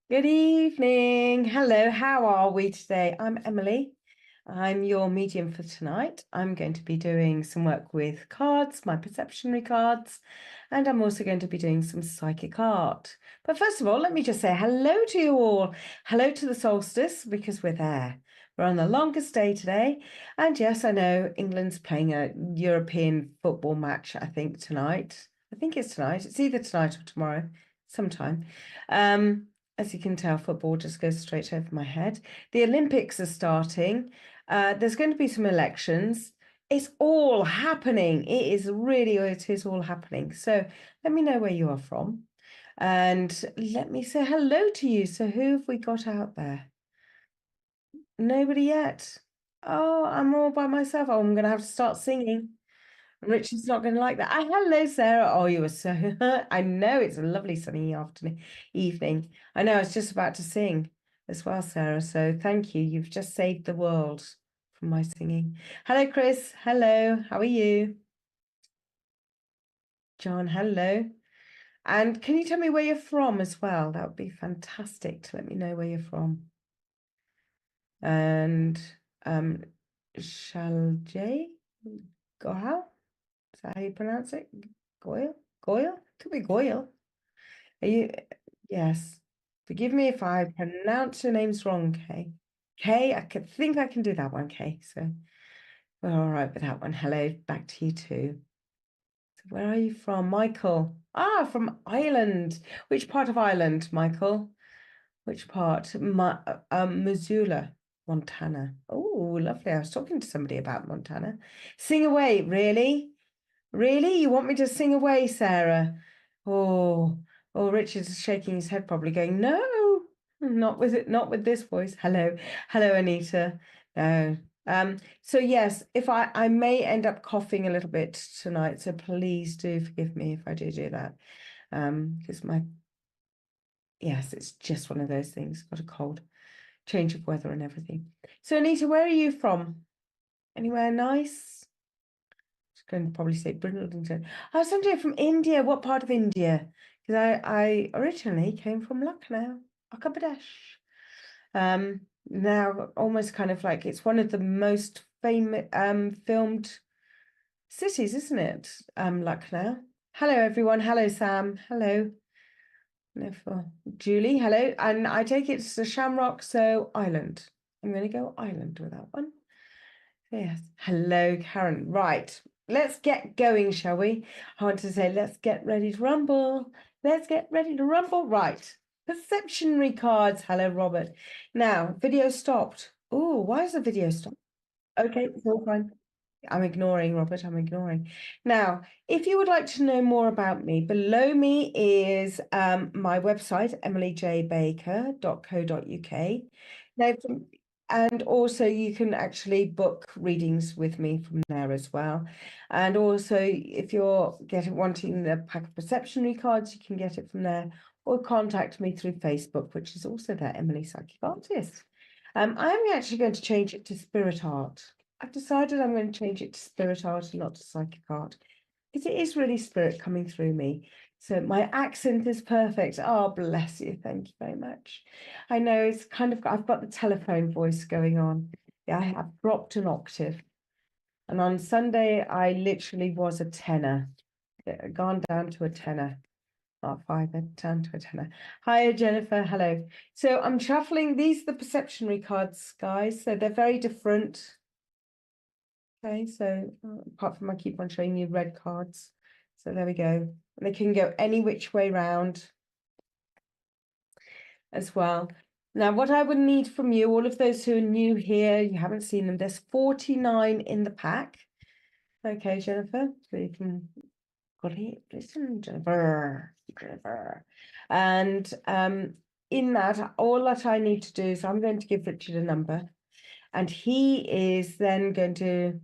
Good evening. Hello, how are we today? I'm Emily. I'm your medium for tonight. I'm going to be doing some work with cards, my perceptionary cards, and I'm also going to be doing some psychic art. But first of all, let me just say hello to you all. Hello to the solstice, because we're there. We're on the longest day today. And yes, I know England's playing a European football match, I think, tonight. I think it's tonight. It's either tonight or tomorrow, sometime. As you can tell, football just goes straight over my head. The Olympics are starting. There's going to be some elections. It's all happening. It is all happening. So let me know where you are from. And let me say hello to you. So who have we got out there? Nobody yet. Oh, I'm all by myself. Oh, I'm going to have to start singing. Richard's not going to like that. Hello, Sarah. Oh, you were so. I know it's a lovely sunny evening. I know I was just about to sing as well, Sarah. So thank you. You've just saved the world from my singing. Hello, Chris. Hello. How are you? John, hello. And can you tell me where you're from as well? That would be fantastic to let me know where you're from. And Shaljay Gohal? Is that how you pronounce it? Goyle? Goyle? Could be Goyle. Are you? Yes. Forgive me if I pronounce your names wrong, Kay. Kay, I think I can do that one, Kay. So we're all right with that one. Hello, back to you too. So where are you from, Michael? Ah, from Ireland. Which part of Ireland, Michael? Which part? Missoula, Montana. Oh, lovely. I was talking to somebody about Montana. Sing away, really? Really? You want me to sing away, Sarah? Oh, Richard's shaking his head, probably going, no, not with it, not with this voice. Hello, Anita. No. So yes, if I may end up coughing a little bit tonight, so please do forgive me if I do that. Because yes, it's just one of those things. Got a cold, change of weather and everything. So Anita, where are you from? Anywhere nice? Going to probably say Bridlington. I was wondering from India. What part of India? Because I originally came from Lucknow, Uttar Pradesh. Now almost kind of like it's one of the most famous filmed cities, isn't it? Lucknow. Hello everyone. Hello Sam. Hello. No, for Julie. Hello. And I take it's the Shamrock, so Island. I'm going to go Island with that one. Yes. Hello, Karen. Right. Let's get going, shall we? I want to say, let's get ready to rumble. Let's get ready to rumble. Right. Perceptionary cards. Hello, Robert. Now, video stopped. Oh, why is the video stopped? Okay, it's all fine. I'm ignoring, Robert. I'm ignoring. Now, if you would like to know more about me, below me is my website, emilyjbaker.co.uk. Now, and also you can actually book readings with me from there as well. And also, if you're wanting the pack of perceptionary cards, you can get it from there, or contact me through Facebook, which is also there, Emily Psychic Artist. I'm actually going to change it to spirit art. I've decided I'm going to change it to spirit art and not to psychic art, because it is really spirit coming through me. So my accent is perfect. Oh, bless you. Thank you very much. I know it's kind of, I've got the telephone voice going on. Yeah, I have dropped an octave. And on Sunday, I literally was a tenor, gone down to a tenor. Not five, down to a tenor. Hi, Jennifer. Hello. So I'm shuffling. These are the perceptionary cards, guys. So they're very different. Okay, so apart from I keep on showing you red cards. So there we go. They can go any which way round as well. Now, what I would need from you, all of those who are new here, you haven't seen them, there's 49 in the pack. Okay, Jennifer, so you can listen, Jennifer. And in that, all that I need to do is I'm going to give Richard a number, and he is then going to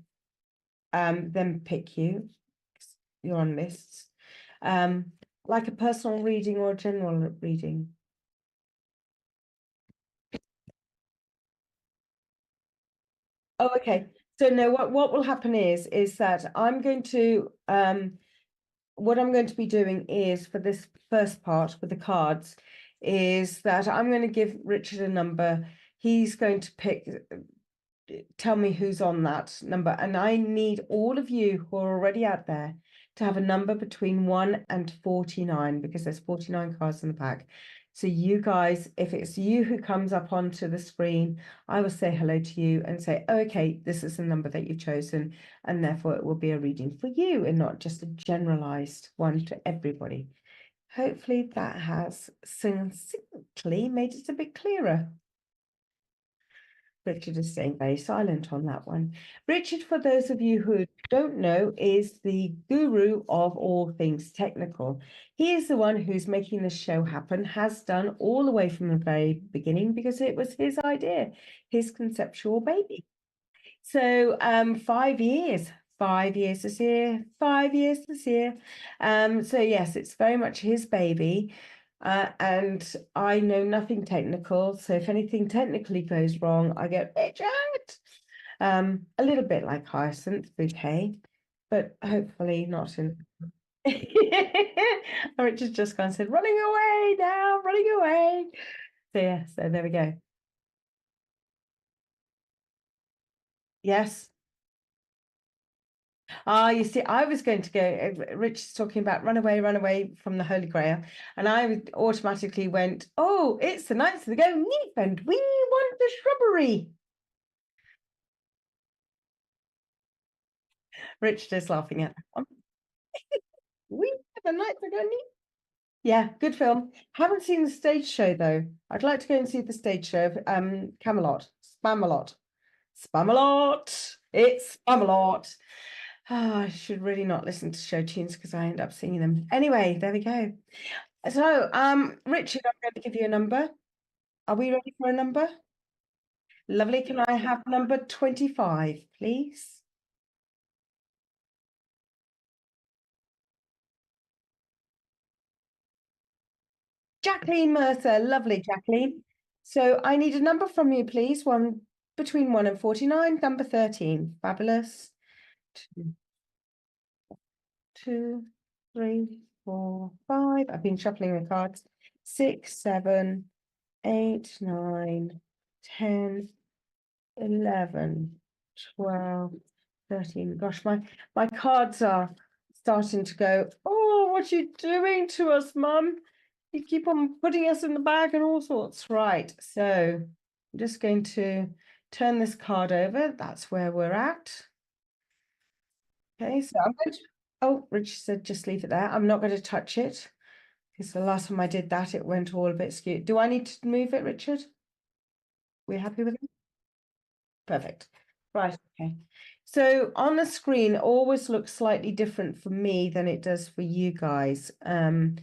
then pick you. You're on lists. Like a personal reading or a general reading. Oh, okay. So no, what will happen is that I'm going to what I'm going to be doing is for this first part with the cards is that I'm going to give Richard a number. He's going to tell me who's on that number. And I need all of you who are already out there to have a number between 1 and 49, because there's 49 cards in the pack. So you guys, if it's you who comes up onto the screen, I will say hello to you and say, oh, okay, this is the number that you've chosen, and therefore it will be a reading for you and not just a generalized one to everybody. Hopefully that has succinctly made it a bit clearer. Richard is staying very silent on that one. Richard, for those of you who don't know, is the guru of all things technical. He is the one who's making this show happen, has done all the way from the very beginning, because it was his idea, his conceptual baby. So 5 years, 5 years this year, 5 years this year. So yes, it's very much his baby. And I know nothing technical, so if anything technically goes wrong, I get Richard. A little bit like Hyacinth Bouquet, but hopefully not in. Richard's just kind of said, running away now, running away. So yeah, so there we go. Yes. You see, I was going to go, Richard's talking about run away from the Holy Grail. And I automatically went, oh, it's the Knights of the Go Neep, and we want the shrubbery. Richard is laughing at that one. We have the Knights of the Go Neep. Yeah, good film. Haven't seen the stage show though. I'd like to go and see the stage show of Camelot, Spamalot. Spamalot. It's Spamalot. I should really not listen to show tunes because I end up singing them. Anyway, there we go. So, Richard, I'm going to give you a number. Are we ready for a number? Lovely. Can I have number 25, please? Jacqueline Mercer. Lovely, Jacqueline. So I need a number from you, please. One between 1 and 49, number 13. Fabulous. Two, 2, 3, 4, 5. I've been shuffling the cards. 6, 7, 8, 9, 10, 11, 12, 13. Gosh, my cards are starting to go, oh, what are you doing to us, Mum? You keep on putting us in the bag and all sorts. Right, so I'm just going to turn this card over. That's where we're at. Okay, so I'm going to, oh, Richard said just leave it there. I'm not going to touch it because the last time I did that, it went all a bit skewed. Do I need to move it, Richard? We're happy with it? Perfect. Right, okay. So on the screen, it always looks slightly different for me than it does for you guys. And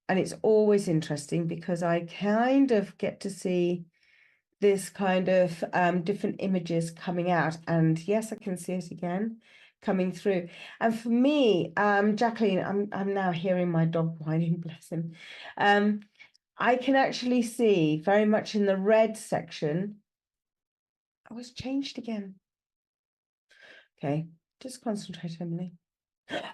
it's always interesting because I kind of get to see this kind of different images coming out. And yes, I can see it again coming through. And for me, Jacqueline, I'm now hearing my dog whining, bless him. I can actually see very much in the red section. Oh, it's changed again. Okay, just concentrate, Emily.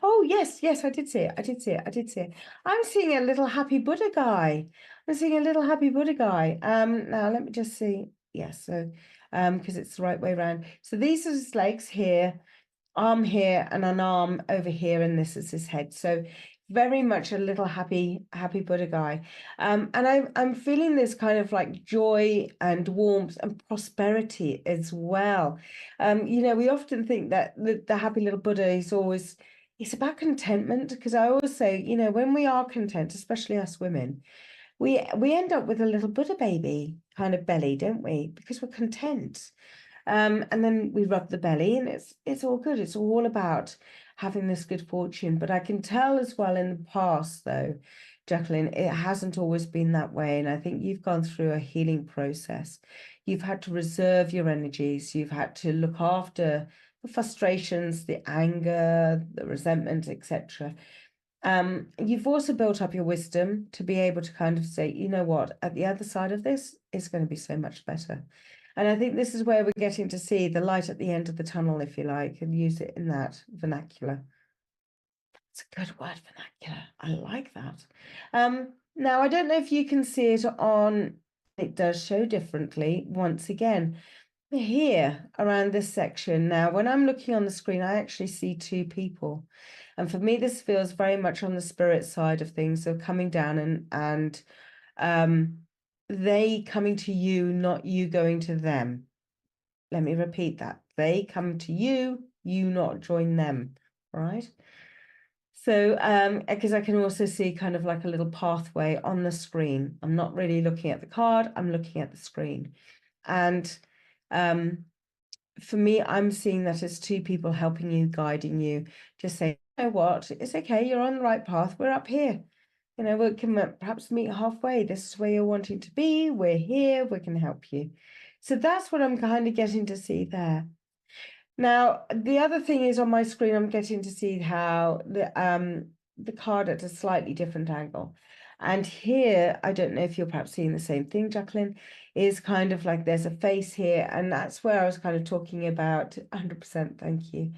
Oh, yes, yes, I did see it. I did see it. I did see it. I'm seeing a little happy Buddha guy. I'm seeing a little happy Buddha guy. Now let me just see. Yes, so because it's the right way around. So these are his legs here, arm here, and an arm over here, and this is his head. So very much a little happy Buddha guy. And I'm feeling this kind of like joy and warmth and prosperity as well. You know, we often think that the happy little Buddha is always, it's about contentment, because I always say, you know, when we are content, especially us women, we end up with a little Buddha baby kind of belly, don't we? Because we're content. And then we rub the belly and it's all good. It's all about having this good fortune. But I can tell as well in the past, though, Jacqueline, it hasn't always been that way. And I think you've gone through a healing process. You've had to reserve your energies. You've had to look after the frustrations, the anger, the resentment, etc. You've also built up your wisdom to be able to kind of say, you know what, at the other side of this is going to be so much better. And I think this is where we're getting to see the light at the end of the tunnel, if you like, and use it in that vernacular. It's a good word, vernacular. I like that. Now, I don't know if you can see it on, it does show differently once again. Here around this section. Now, when I'm looking on the screen, I actually see two people. And for me, this feels very much on the spirit side of things. So coming down and they coming to you, not you going to them. Let me repeat that. They come to you, you not join them, right? So, because I can also see kind of like a little pathway on the screen. I'm not really looking at the card, I'm looking at the screen. And for me, I'm seeing that as two people helping you, guiding you, just say, you know what, it's okay, you're on the right path, we're up here. You know, we can perhaps meet halfway. This is where you're wanting to be. We're here, we can help you. So that's what I'm kind of getting to see there. Now, the other thing is on my screen, I'm getting to see how the card at a slightly different angle. And here, I don't know if you're perhaps seeing the same thing, Jacqueline, is kind of like there's a face here. And that's where I was kind of talking about 100%, thank you,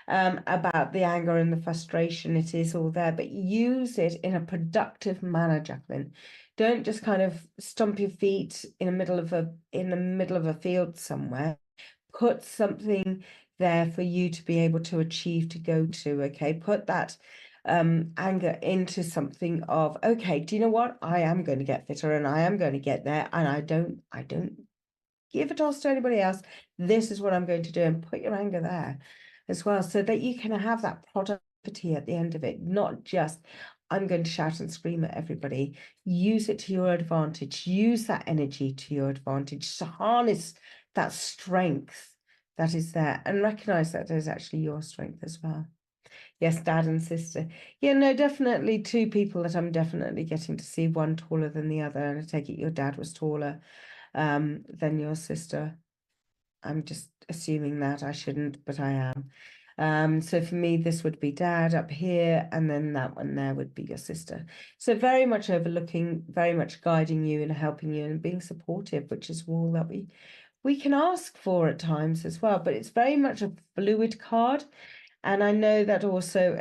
about the anger and the frustration. It is all there, but use it in a productive manner, Jacqueline. Don't just kind of stomp your feet in the middle of a field somewhere. Put something there for you to be able to achieve, to go to, okay? Put that anger into something of, okay, do you know what? I am going to get fitter and I am going to get there, and I don't give a toss to anybody else. This is what I'm going to do, and put your anger there as well, so that you can have that productivity at the end of it, not just I'm going to shout and scream at everybody. Use it to your advantage. Use that energy to your advantage to harness that strength that is there, and recognize that there's actually your strength as well. Yes, dad and sister. Yeah, no, definitely two people that I'm definitely getting to see, one taller than the other. And I take it your dad was taller than your sister. I'm just assuming that. I shouldn't, but I am. So for me, this would be dad up here, and then that one there would be your sister. So very much overlooking, very much guiding you and helping you and being supportive, which is all that we can ask for at times as well. But it's very much a fluid card. And I know that also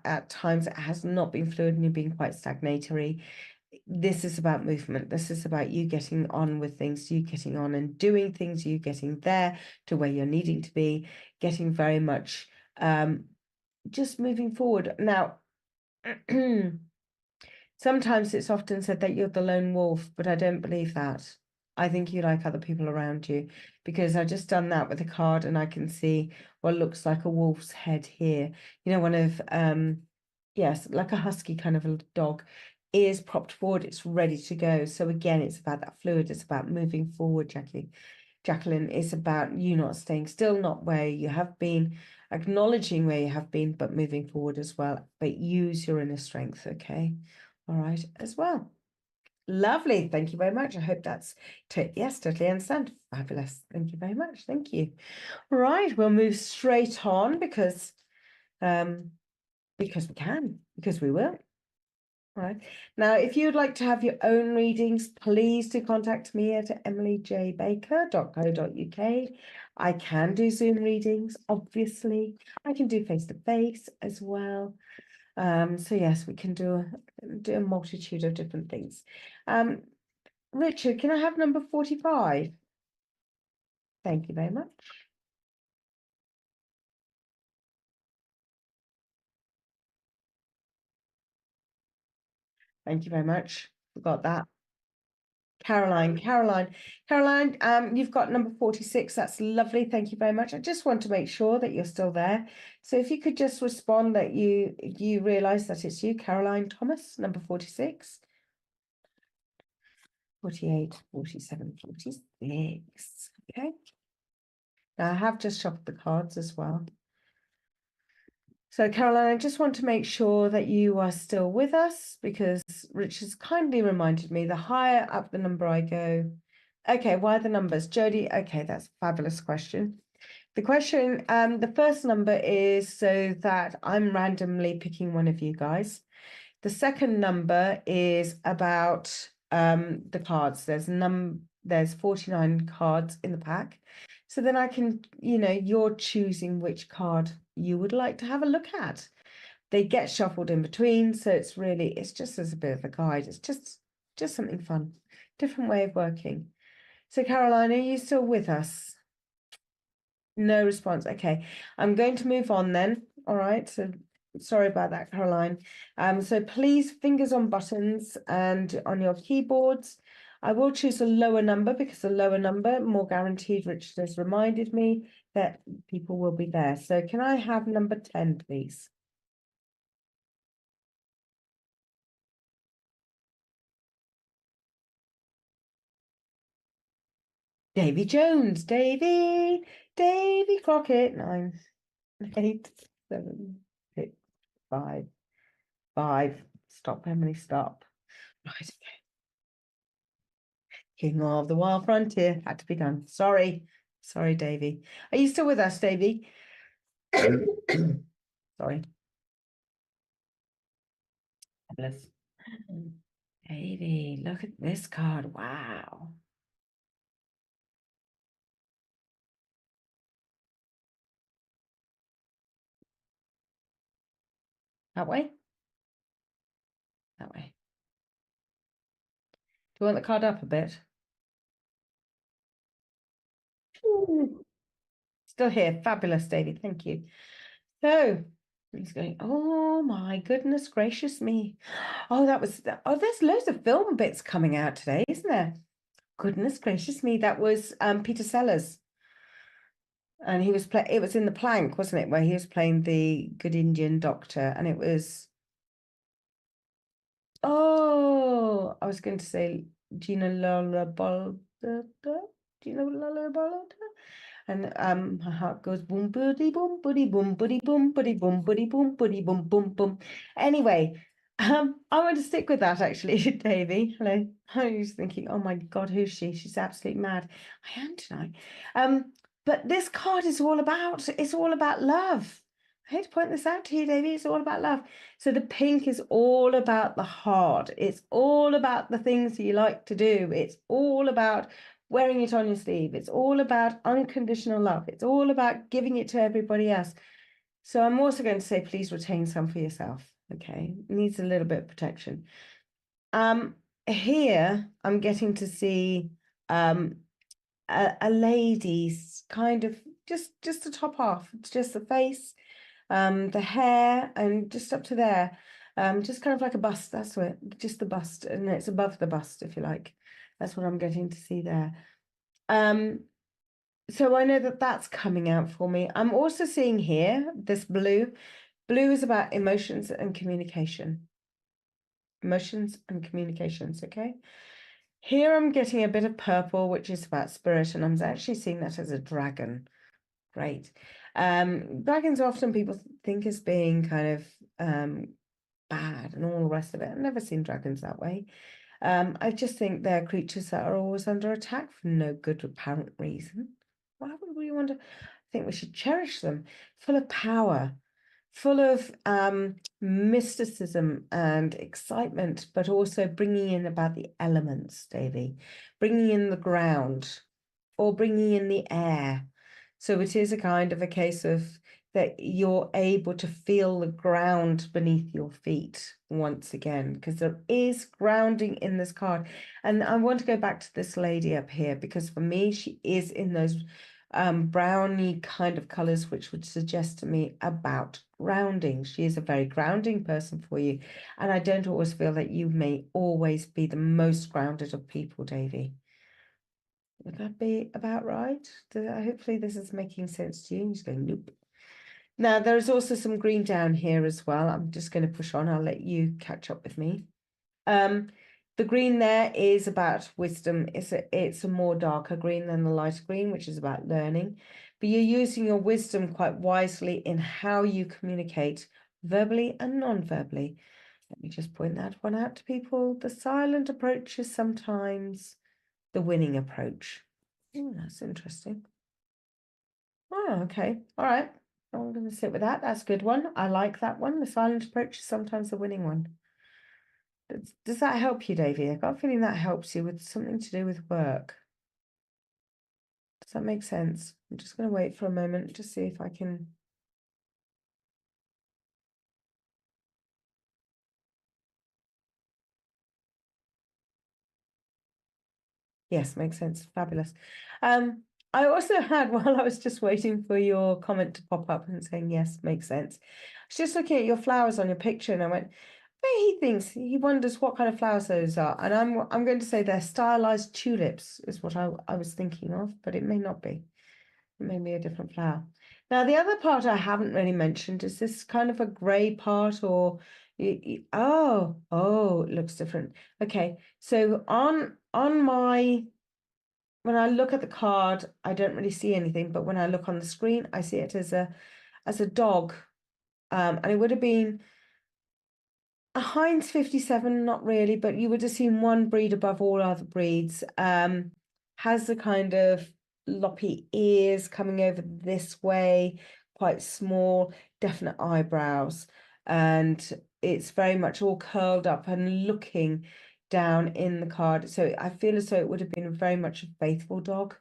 at times it has not been fluid and you've been quite stagnatory. This is about movement. This is about you getting on with things, you getting on and doing things, you getting there to where you're needing to be, getting very much just moving forward. Now, sometimes it's often said that you're the lone wolf, but I don't believe that. I think you like other people around you, because I just done that with a card and I can see what looks like a wolf's head here. You know, one of, yes, like a husky kind of a dog, ears propped forward, it's ready to go. So again, it's about that fluid, it's about moving forward, Jacqueline. It's about you not staying still, not where you have been, acknowledging where you have been, but moving forward as well. But use your inner strength, okay? All right, as well. Lovely. Thank you very much. I hope that's yes, totally understand. Fabulous. Thank you very much. Thank you. Right, we'll move straight on because we can, because we will. All right. Now, if you'd like to have your own readings, please do contact me at emilyjbaker.co.uk. I can do Zoom readings, obviously. I can do face-to-face as well. So yes, we can do a multitude of different things. Richard, can I have number 45? Thank you very much. Thank you very much. Forgot that. Caroline, you've got number 46. That's lovely. Thank you very much. I just want to make sure that you're still there. So if you could just respond that you realize that it's you, Caroline Thomas, number 46. 48, 47, 46. Okay. Now I have just shuffled the cards as well. So Caroline, I just want to make sure that you are still with us, because Rich has kindly reminded me the higher up the number I go. Okay, why the numbers? Jody, okay, that's a fabulous question. The question, the first number is so that I'm randomly picking one of you guys. The second number is about the cards. There's 49 cards in the pack. So then I can, you're choosing which card you would like to have a look at. They get shuffled in between, so it's just as a bit of a guide. It's just Just something fun. Different way of working. So Caroline, are you still with us? No response. Okay. I'm going to move on then. All right. So sorry about that, Caroline. So please, fingers on buttons and on your keyboards. I will choose a lower number because a lower number, more guaranteed, Richard has reminded me that people will be there. So can I have number 10, please? Davy Jones, Davy Crockett, 9, 8, 7, 6, 5, 5. Stop, Emily, stop. Right, okay. King of the Wild Frontier had to be done. Sorry, Davy. Are you still with us, Davy? Sorry. Fabulous. Davy, look at this card. Wow. That way? That way. Do you want the card up a bit? Ooh. Still here. Fabulous, Davy. Thank you. So he's going, oh my goodness gracious me. Oh, there's loads of film bits coming out today, isn't there? Goodness gracious me. That was Peter Sellers. And it was in The Plank, wasn't it? Where he was playing the good Indian doctor. And it was, oh, I was going to say Gina Lola Bolda. Gina Lola Bolda? And her heart goes boom buddy boom buddy boom buddy boom buddy boom buddy boom buddy boom boom boom. Anyway, I want to stick with that actually, Davy. Hello. I was thinking, oh my God, who's she? She's absolutely mad. I am tonight. But this card is it's all about love. I hate to point this out to you, Davy. It's all about love. So the pink is all about the heart. It's all about the things you like to do. It's all about wearing it on your sleeve. It's all about unconditional love. It's all about giving it to everybody else. So I'm also going to say, please retain some for yourself. Okay, needs a little bit of protection. Here I'm getting to see a lady's kind of just the top half. It's just the face, the hair, and just up to there. Just kind of like a bust. That's what, just the bust, and it's above the bust, if you like. That's what I'm getting to see there. So I know that that's coming out for me. I'm also seeing here this blue. Blue is about emotions and communication. Emotions and communications, okay? Here I'm getting a bit of purple, which is about spirit, and I'm actually seeing that as a dragon. Great. Dragons often people think as being kind of bad and all the rest of it. I've never seen dragons that way. I just think they're creatures that are always under attack for no good apparent reason. Why would we want to? I think we should cherish them, full of power, full of mysticism and excitement, but also bringing in about the elements, Davy, bringing in the ground or bringing in the air. So it is a kind of a case of that you're able to feel the ground beneath your feet once again, because there is grounding in this card. And I want to go back to this lady up here, because for me, she is in those browny kind of colors, which would suggest to me about grounding. She is a very grounding person for you. And I don't always feel that you may always be the most grounded of people, Davy. Would that be about right? Hopefully this is making sense to you. He's going, nope. Now, there's also some green down here as well. I'm just going to push on. I'll let you catch up with me. The green there is about wisdom. It's a more darker green than the lighter green, which is about learning. But you're using your wisdom quite wisely in how you communicate verbally and non-verbally. Let me just point that one out to people. The silent approach is sometimes the winning approach. Oh, that's interesting. Oh, okay. All right. I'm going to sit with that. That's a good one. I like that one. The silent approach is sometimes the winning one. Does that help you, Davey? I've got a feeling that helps you with something to do with work. Does that make sense? I'm just going to wait for a moment to see if I can. Yes, makes sense. Fabulous. I also had, while I was just waiting for your comment to pop up and saying, yes, makes sense. I was just looking at your flowers on your picture and I went, he wonders what kind of flowers those are. And I'm going to say they're stylized tulips is what I was thinking of, but it may not be. It may be a different flower. Now, the other part I haven't really mentioned is this kind of a grey part or oh, it looks different. Okay, so on my when I look at the card, I don't really see anything, but when I look on the screen, I see it as a dog. And it would have been a Heinz 57, not really, but you would have seen one breed above all other breeds. Has the kind of loppy ears coming over this way, quite small, definite eyebrows, and it's very much all curled up and looking down in the card. So I feel as though it would have been very much a faithful dog.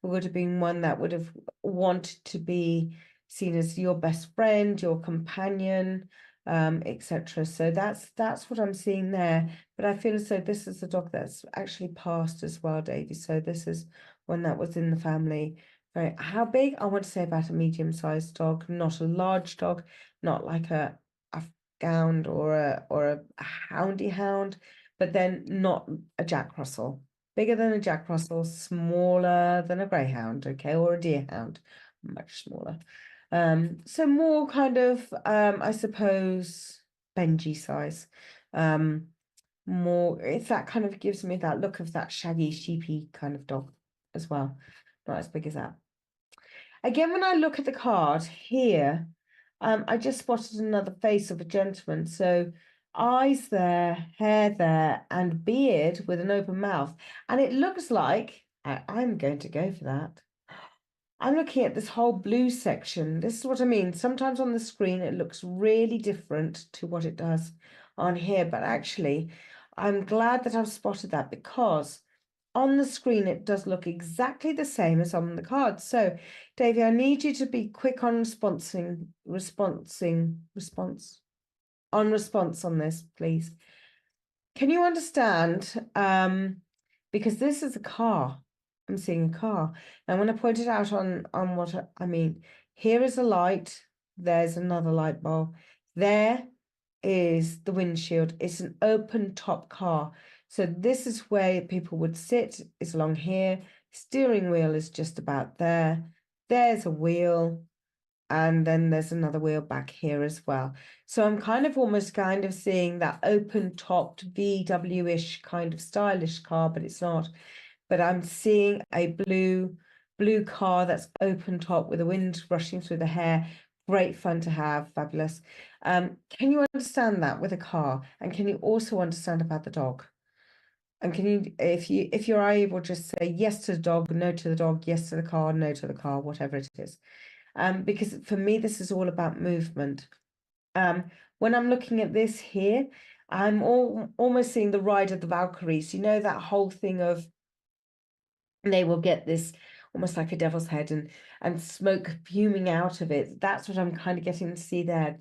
It would have been one that would have wanted to be seen as your best friend, your companion, etc. So that's what I'm seeing there. But I feel as though this is a dog that's actually passed as well, Davy. So this is one that was in the family. Very, how big? I want to say about a medium-sized dog, not a large dog, not like a Afghan or a houndy hound, but then not a Jack Russell. Bigger than a Jack Russell, smaller than a greyhound, okay, or a deerhound, much smaller. So more kind of, I suppose, Benji size. More, if that kind of gives me that look of that shaggy, sheepy kind of dog as well. Not as big as that. Again, when I look at the card here, I just spotted another face of a gentleman. So eyes there, hair there, and beard with an open mouth. And it looks like, I'm going to go for that. I'm looking at this whole blue section. This is what I mean. Sometimes on the screen, it looks really different to what it does on here. But actually, I'm glad that I've spotted that because on the screen, it does look exactly the same as on the card. So, Davey, I need you to be quick on response on this, please. Can you understand? Because this is a car. I'm seeing a car. And when I pointed out on what I mean, here is a light, there's another light bulb. There is the windshield. It's an open top car. So this is where people would sit, is along here. Steering wheel is just about there. There's a wheel. And then there's another wheel back here as well. So I'm almost seeing that open topped VW-ish kind of stylish car, but it's not. But I'm seeing a blue car that's open top with the wind rushing through the hair. Great fun to have, fabulous. Can you understand that with a car? And can you also understand about the dog? And can you, if you're able, just say yes to the dog, no to the dog, yes to the car, no to the car, whatever it is. Because for me, this is all about movement. When I'm looking at this here, I'm almost seeing the ride of the Valkyries. You know, that whole thing of they will get this almost like a devil's head and smoke fuming out of it. That's what I'm kind of getting to see there.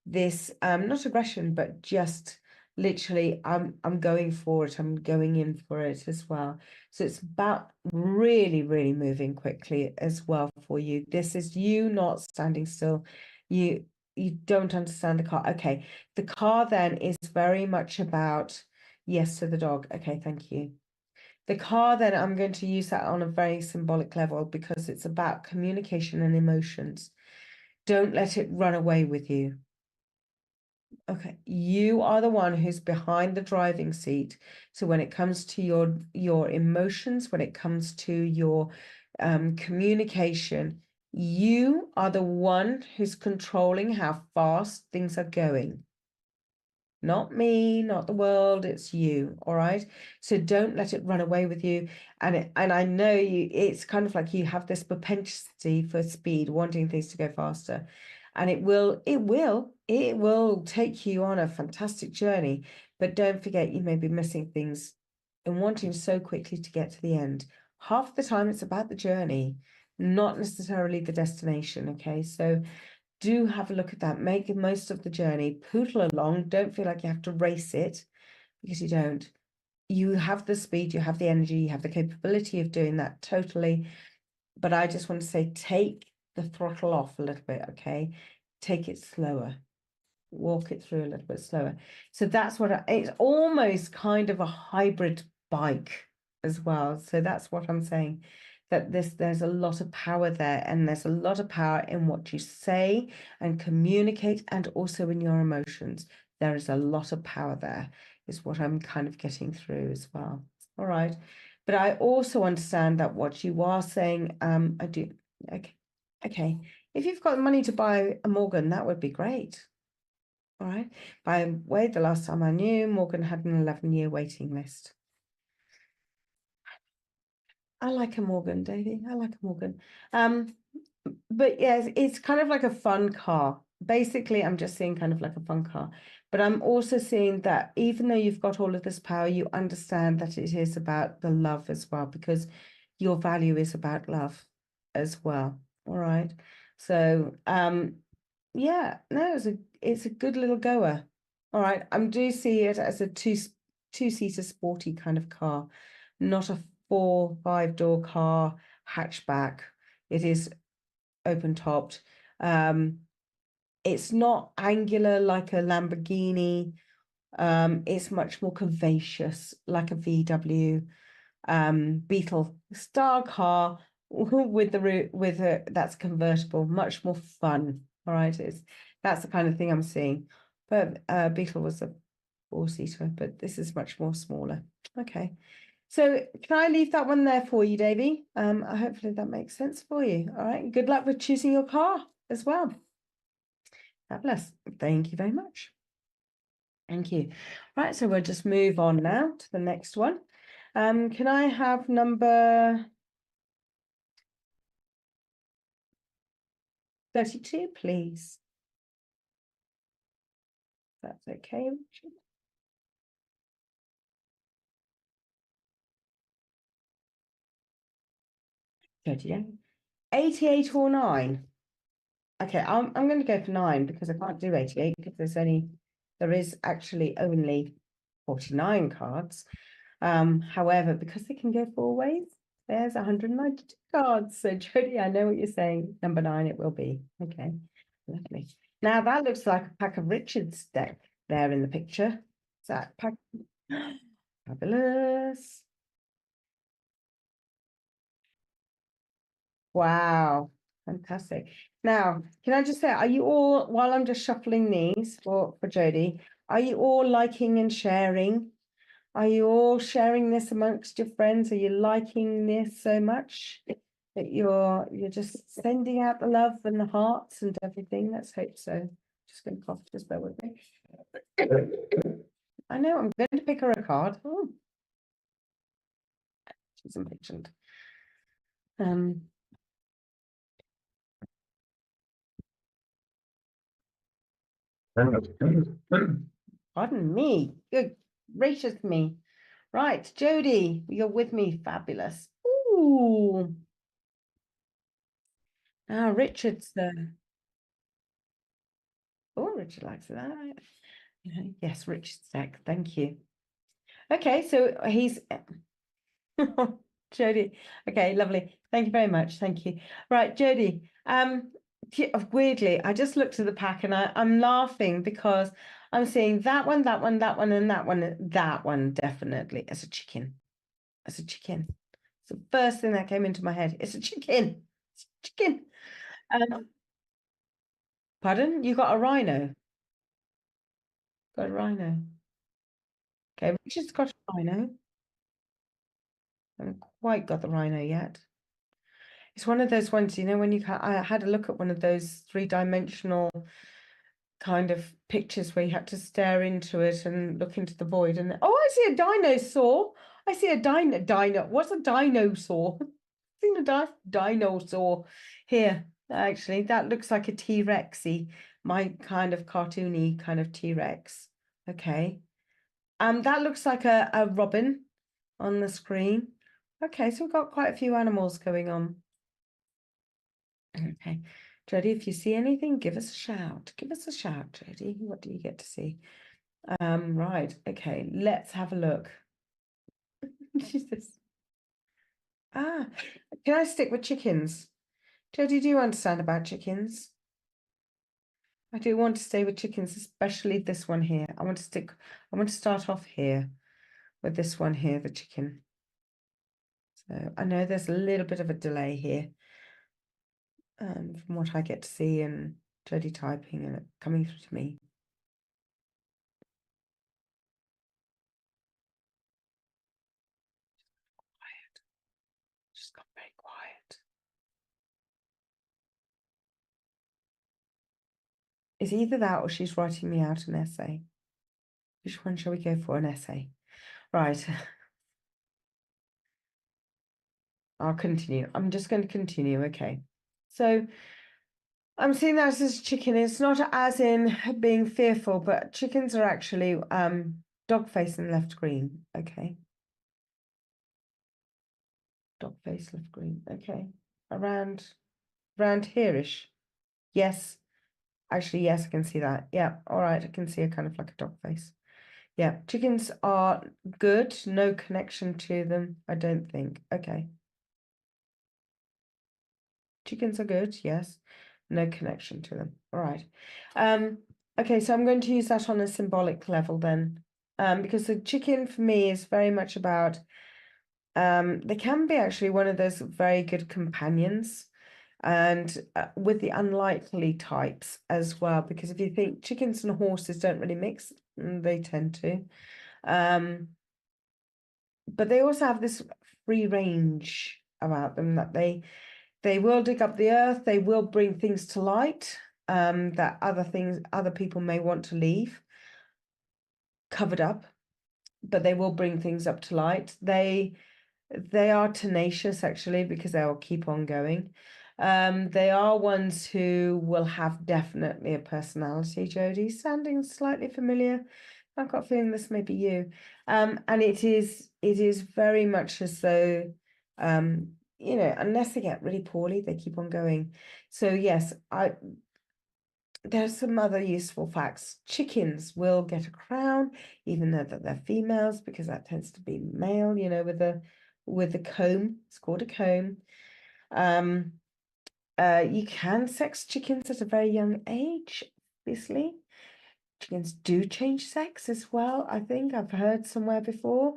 This not aggression, but just literally I'm going for it. I'm going in for it as well. So it's about really, really moving quickly as well for you. This is you not standing still. You don't understand the car. Okay, the car then is very much about yes to the dog. Okay, thank you. The car, then I'm going to use that on a very symbolic level because it's about communication and emotions. Don't let it run away with you. Okay, you are the one who's behind the driving seat. So when it comes to your emotions, when it comes to your communication, you are the one who's controlling how fast things are going. Not me, not the world, it's you, all right? So don't let it run away with you. And I know it's kind of like you have this propensity for speed, wanting things to go faster. And it will take you on a fantastic journey. But don't forget, you may be missing things and wanting so quickly to get to the end. Half the time it's about the journey, not necessarily the destination, okay? So do have a look at that. Make the most of the journey. Poodle along. Don't feel like you have to race it because you don't. you have the speed, you have the energy, you have the capability of doing that totally. But I just want to say, take the throttle off a little bit, okay? Take it slower. Walk it through a little bit slower. So that's what it's almost kind of a hybrid bike as well. So that's what I'm saying, that there's a lot of power there, and there's a lot of power in what you say and communicate, and also in your emotions. There is a lot of power there, is what I'm kind of getting through as well. All right. But I also understand that what you are saying, I do, okay. If you've got money to buy a Morgan, that would be great. All right. By the way, the last time I knew, Morgan had an 11-year waiting list. I like a Morgan, Davey. I like a Morgan. But yes, it's kind of like a fun car. Basically, I'm just seeing kind of like a fun car. But I'm also seeing that even though you've got all of this power, you understand that it is about the love as well, because your value is about love as well. All right. So, yeah, no, it's a good little goer. All right. I do see it as a two-seater sporty kind of car, not a 4-5 door car hatchback. It is open topped. It's not angular like a Lamborghini. It's much more curvaceous like a VW Beetle star car with that's convertible, much more fun. All right, that's the kind of thing I'm seeing. But Beetle was a 4-seater, but this is much more smaller. Okay. So can I leave that one there for you, Davey? Hopefully that makes sense for you. All right. Good luck with choosing your car as well. Fabulous. Thank you very much. Thank you. Right, so we'll just move on now to the next one. Can I have number 32, please? That's okay, Richard. 38. 88 or 9? Okay, I'm going to go for 9 because I can't do 88 because there is actually only 49 cards. However, because they can go 4 ways, there's 192 cards. So Jodie, I know what you're saying. Number 9 it will be. Okay, lovely. Now that looks like a pack of Richard's deck there in the picture. Is that pack? Fabulous. Wow, fantastic. Now, can I just say, are you all, while I'm just shuffling these for Jodie, are you all liking and sharing? Are you all sharing this amongst your friends? Are you liking this so much that you're just sending out the love and the hearts and everything? Let's hope so. Just going to cough, just bear with me. I know, I'm going to pick her a card. Oh, she's impatient. Pardon me. Good gracious me. Right, Jodie, you're with me. Fabulous. Ooh. Now Richard's there. Oh, Richard likes that. Yes, Richard's deck. Thank you. Okay, so he's Jodie. Okay, lovely. Thank you very much. Thank you. Right, Jodie. Weirdly, I just looked at the pack and I'm laughing because I'm seeing that one, that one, that one, and that one. That one definitely as a chicken. As a chicken. It's the first thing that came into my head. It's a chicken. It's a chicken. Pardon? You got a rhino? Got a rhino. Okay, Richard's got a rhino. I haven't quite got the rhino yet. It's one of those ones, you know, when I had a look at one of those 3-dimensional kind of pictures where you had to stare into it and look into the void. And oh, I see a dinosaur. I see a dino. What's a dinosaur? I've seen a dinosaur here. Actually, that looks like a T-Rexy, my kind of cartoony kind of T-Rex. Okay. That looks like a robin on the screen. Okay, so we've got quite a few animals going on. Okay, Jodie, if you see anything, give us a shout. Give us a shout, Jodie. What do you get to see? Right, okay, let's have a look. Jesus. Ah, can I stick with chickens? Jodie, do you understand about chickens? I do want to stay with chickens, especially this one here. I want to start off here with this one here, the chicken. So I know there's a little bit of a delay here from what I get to see and Jodie typing and it coming through to me. Quiet. She's got very quiet. It's either that or she's writing me out an essay. Which one shall we go for? An essay. Right. I'll continue. I'm just going to continue. Okay. So I'm seeing that as chicken. It's not as in being fearful, but chickens are actually dog face and left green. Okay. Dog face, left green. Okay. Around here-ish. Yes. Actually, yes, I can see that. Yeah. All right. I can see a kind of like a dog face. Yeah. Chickens are good. No connection to them, I don't think. Okay. Chickens are good, yes. No connection to them. All right. Okay, so I'm going to use that on a symbolic level then. Because the chicken for me is very much about they can be actually one of those very good companions and with the unlikely types as well, because if you think chickens and horses don't really mix, they tend to. But they also have this free range about them that they will dig up the earth, they will bring things to light that other people may want to leave covered up, but they will bring things up to light. They are tenacious actually because they will keep on going. They are ones who will have definitely a personality. Jodie, sounding slightly familiar. I've got a feeling this may be you. And it is very much as though unless they get really poorly, they keep on going. So yes, there's some other useful facts. Chickens will get a crown, even though that they're females, because that tends to be male, with the comb. It's called a comb. You can sex chickens at a very young age, obviously. Chickens do change sex as well, I think. I've heard somewhere before.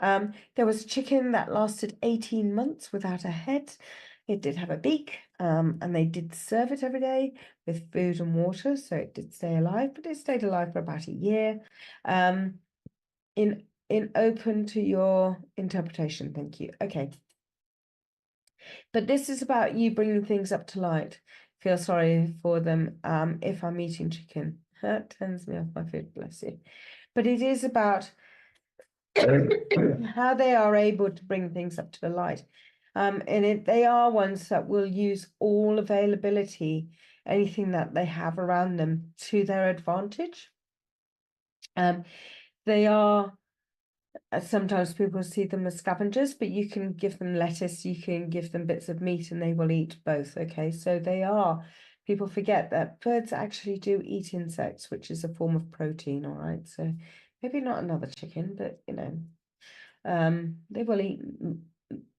There was a chicken that lasted 18 months without a head. It did have a beak, and they did serve it every day with food and water, so it did stay alive, but it stayed alive for about a year. In open to your interpretation, thank you. Okay. But this is about you bringing things up to light. Feel sorry for them if I'm eating chicken. That turns me off my food, bless you. But it is about how they are able to bring things up to the light. They are ones that will use all availability, anything that they have around them to their advantage. They are, sometimes people see them as scavengers, but you can give them lettuce, you can give them bits of meat and they will eat both, okay? So people forget that birds actually do eat insects, which is a form of protein, all right? So maybe not another chicken, but they will eat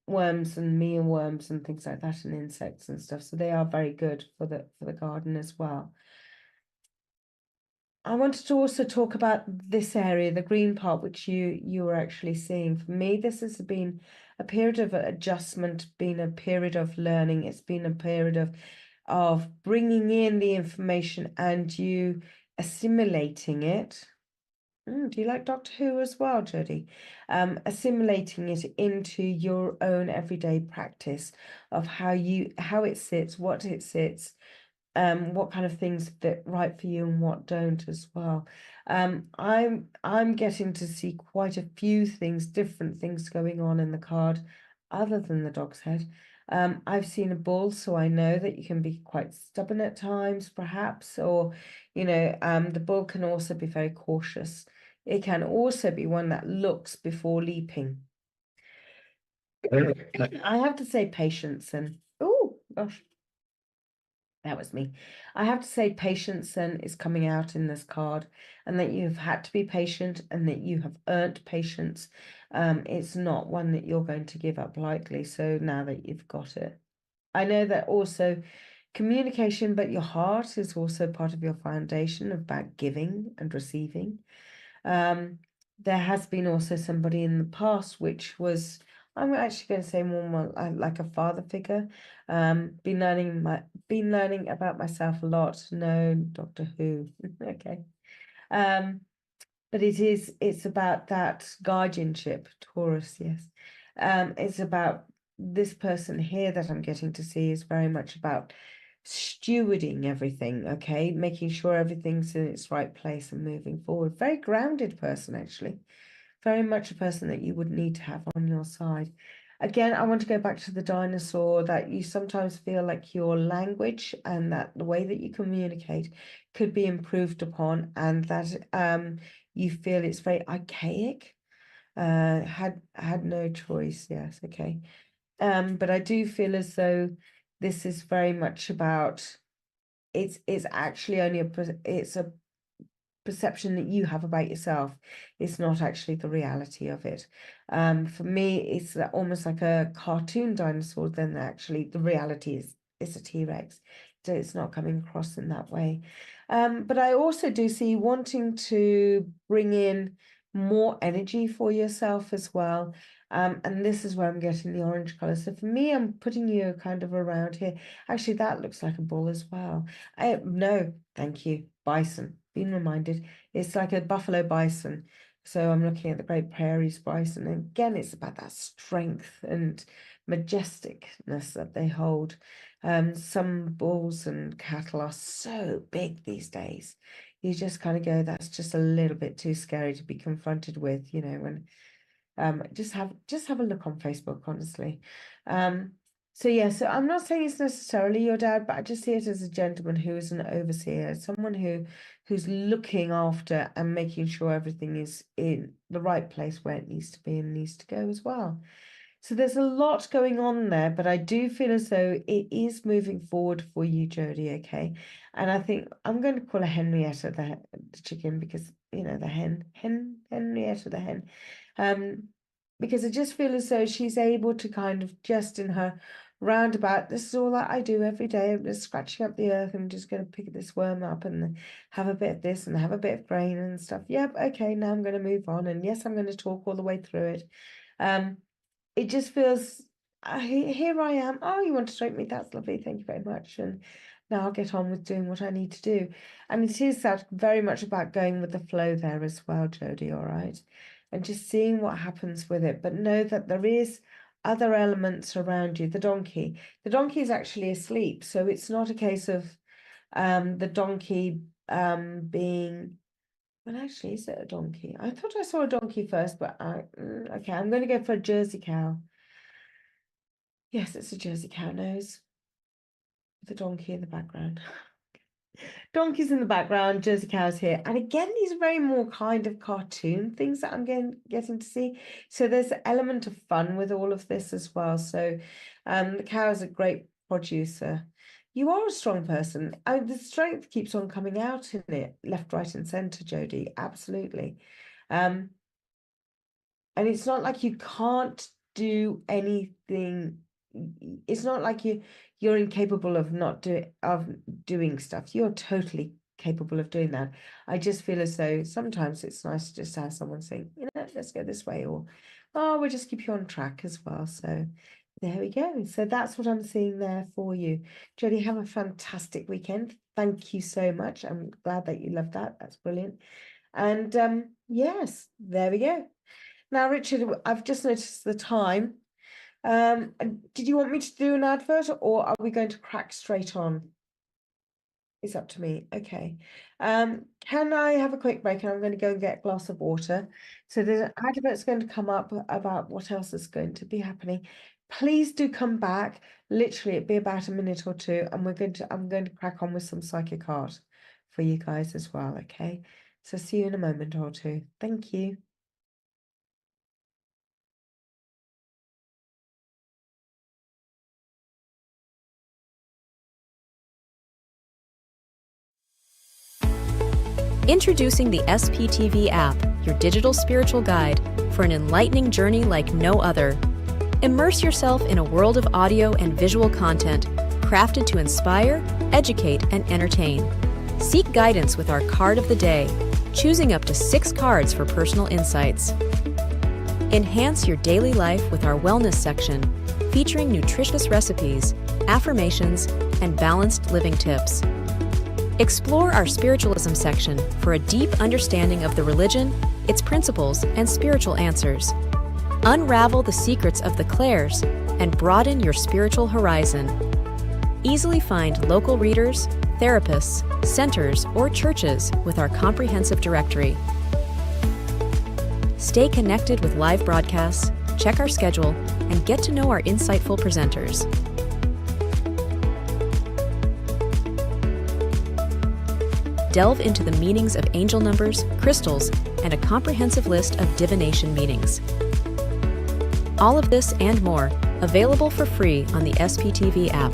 worms and mealworms and things like that and insects and stuff. So they are very good for the garden as well. I wanted to also talk about this area, the green part, which you were actually seeing. For me, this has been a period of adjustment, been a period of learning. It's been a period of bringing in the information and you assimilating it. Do you like Doctor Who as well, Jodie? Assimilating it into your own everyday practice of how it sits, what it sits, what kind of things fit right for you and what don't as well. I'm getting to see quite a few things, different things going on in the card, other than the dog's head. I've seen a bull, so I know that you can be quite stubborn at times, perhaps, or the bull can also be very cautious. It can also be one that looks before leaping. I have to say patience and oh gosh. That was me. I have to say patience then is coming out in this card, and that you've had to be patient and that you have earned patience. It's not one that you're going to give up lightly. So now that you've got it, I know that also communication, but your heart is also part of your foundation about giving and receiving. Um, there has been also somebody in the past which was, I'm actually going to say more like a father figure. Been learning about myself a lot. No, Doctor Who. Okay. Um, but it's about that guardianship, Taurus, yes. It's about this person here that I'm getting to see is very much about stewarding everything, okay, making sure everything's in its right place and moving forward. Very grounded person, actually. Very much a person that you would need to have on your side. Again, I want to go back to the dinosaur, that you sometimes feel like your language and that the way that you communicate could be improved upon, and that you feel it's very archaic. Had no choice. Yes, okay. But I do feel as though this is very much about, it's actually only it's a perception that you have about yourself. It's not actually the reality of it. For me, it's almost like a cartoon dinosaur. Then actually, the reality is it's a T-Rex. So it's not coming across in that way. But I also do see wanting to bring in more energy for yourself as well. And this is where I'm getting the orange color. So for me, I'm putting you kind of around here. Actually, that looks like a bull as well. No, thank you. Bison. Been reminded. It's like a buffalo bison. So I'm looking at the Great Prairies bison. And again, it's about that strength and majesticness that they hold. Some bulls and cattle are so big these days. You just kind of go, that's just a little bit too scary to be confronted with, when just have a look on Facebook, honestly. So yeah, so I'm not saying it's necessarily your dad, but I just see it as a gentleman who is an overseer, someone who's looking after and making sure everything is in the right place where it needs to be and needs to go as well. So there's a lot going on there, but I do feel as though it is moving forward for you, Jodie, okay? And I think I'm going to call her Henrietta the chicken, because the Henrietta the hen. Um, because I just feel as though she's able to kind of just in her roundabout, this is all that I do every day. I'm just scratching up the earth. I'm just going to pick this worm up and have a bit of this and have a bit of grain and stuff. Yep, okay, now I'm going to move on. And yes, I'm going to talk all the way through it. It just feels, here I am. Oh, you want to stroke me? That's lovely. Thank you very much. And now I'll get on with doing what I need to do. And it is that very much about going with the flow there as well, Jodie, all right? And just seeing what happens with it. But know that there is other elements around you. The donkey. The donkey is actually asleep. So it's not a case of the donkey being, well, actually, is it a donkey? I thought I saw a donkey first, but okay, I'm going to go for a Jersey cow. Yes, it's a Jersey cow nose with a donkey in the background. Donkeys in the background, Jersey cows here. And again, these are very more kind of cartoon things that I'm getting to see. So there's an element of fun with all of this as well. So the cow is a great producer. You are a strong person. The strength keeps on coming out in it, left, right, and centre, Jodie. Absolutely. Um, and it's not like you can't do anything. It's not like you're incapable of not doing stuff. You're totally capable of doing that. I just feel as though sometimes it's nice to just have someone saying, let's go this way, or oh, we'll just keep you on track as well. So there we go. So that's what I'm seeing there for you. Jodie, have a fantastic weekend. Thank you so much. I'm glad that you loved that. That's brilliant. And yes, there we go. Now, Richard, I've just noticed the time. Did you want me to do an advert, or are we going to crack straight on? It's up to me. Okay. Can I have a quick break? And I'm going to go and get a glass of water. So there's an advert that's going to come up about what else is going to be happening. Please do come back. Literally, it'll be about a minute or two, and I'm going to crack on with some psychic art for you guys as well. Okay. So see you in a moment or two. Thank you. Introducing the SPTV app, your digital spiritual guide, for an enlightening journey like no other. Immerse yourself in a world of audio and visual content crafted to inspire, educate, and entertain. Seek guidance with our card of the day, choosing up to 6 cards for personal insights. Enhance your daily life with our wellness section, featuring nutritious recipes, affirmations, and balanced living tips. Explore our spiritualism section for a deep understanding of the religion, its principles, and spiritual answers. Unravel the secrets of the clairs and broaden your spiritual horizon. Easily find local readers, therapists, centers, or churches with our comprehensive directory. Stay connected with live broadcasts, check our schedule, and get to know our insightful presenters. Delve into the meanings of angel numbers, crystals, and a comprehensive list of divination meanings. All of this and more, available for free on the SPTV app.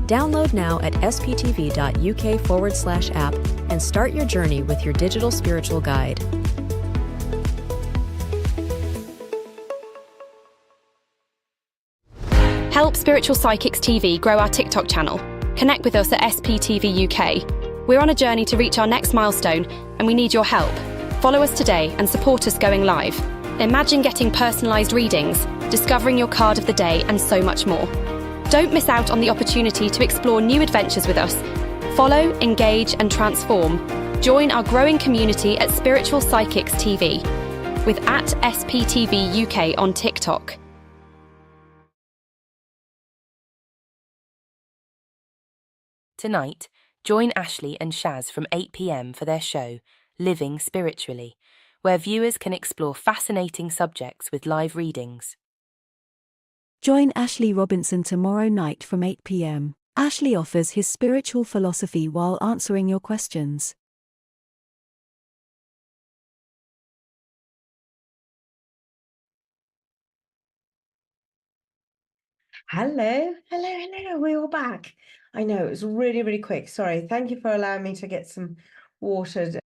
Download now at sptv.uk/app and start your journey with your digital spiritual guide. Help Spiritual Psychics TV grow our TikTok channel. Connect with us at SPTV UK. We're on a journey to reach our next milestone, and we need your help. Follow us today and support us going live. Imagine getting personalised readings, discovering your card of the day, and so much more. Don't miss out on the opportunity to explore new adventures with us. Follow, engage, and transform. Join our growing community at Spiritual Psychics TV with @SPTV UK on TikTok. Tonight, join Ashley and Shaz from 8 p.m. for their show, Living Spiritually, where viewers can explore fascinating subjects with live readings. Join Ashley Robinson tomorrow night from 8 p.m. Ashley offers his spiritual philosophy while answering your questions. Hello, we're all back. I know it was really, really quick. Sorry. Thank you for allowing me to get some water.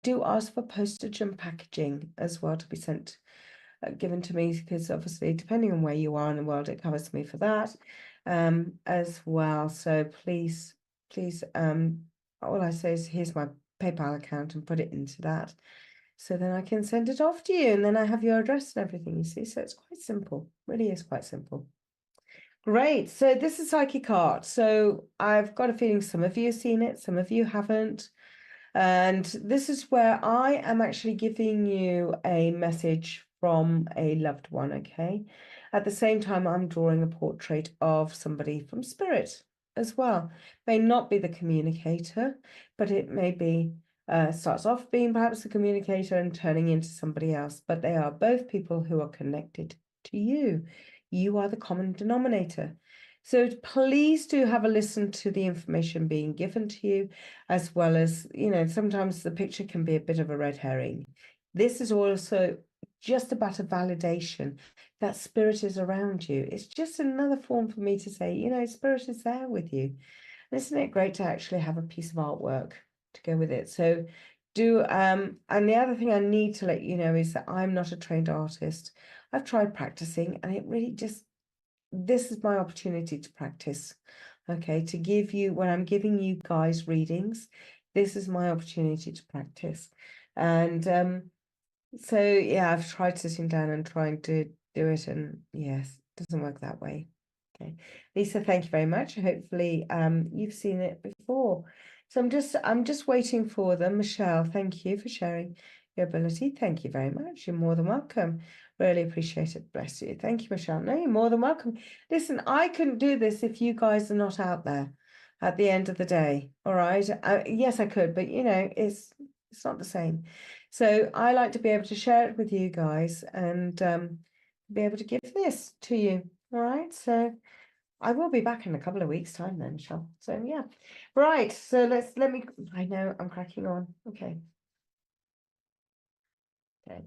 Do ask for postage and packaging as well to be sent, given to me, because obviously, depending on where you are in the world, it covers me for that, as well. So please, all I say is here's my PayPal account and put it into that, so then I can send it off to you, and then I have your address and everything, you see. So it's quite simple, really is quite simple. Great. So this is Psychic Art. So I've got a feeling some of you have seen it, some of you haven't. And this is where I am actually giving you a message from a loved one, okay? At the same time, I'm drawing a portrait of somebody from spirit as well. May not be the communicator, but it may be, starts off being perhaps the communicator and turning into somebody else. But they are both people who are connected to you. You are the common denominator. So please do have a listen to the information being given to you, as well as, sometimes the picture can be a bit of a red herring. This is also just about a validation that spirit is around you. It's just another form for me to say, spirit is there with you. And isn't it great to actually have a piece of artwork to go with it? So and the other thing I need to let you know is that I'm not a trained artist. I've tried practicing, and it really this is my opportunity to practice, okay, to give you, when I'm giving you guys readings, this is my opportunity to practice. And so yeah, I've tried sitting down and trying to do it, and yes, it doesn't work that way. Okay, Lisa, thank you very much. Hopefully, you've seen it before. So I'm just waiting for them. Michelle, thank you for sharing your ability. Thank you very much. You're more than welcome. Really appreciate it. Bless you. Thank you, Michelle. No, you're more than welcome. Listen, I couldn't do this if you guys are not out there at the end of the day. All right. Yes, I could, but you know, it's not the same. So I like to be able to share it with you guys and be able to give this to you. All right. So I will be back in a couple of weeks' time then, Michelle. So yeah. Right. So let me I know I'm cracking on. Okay. Okay.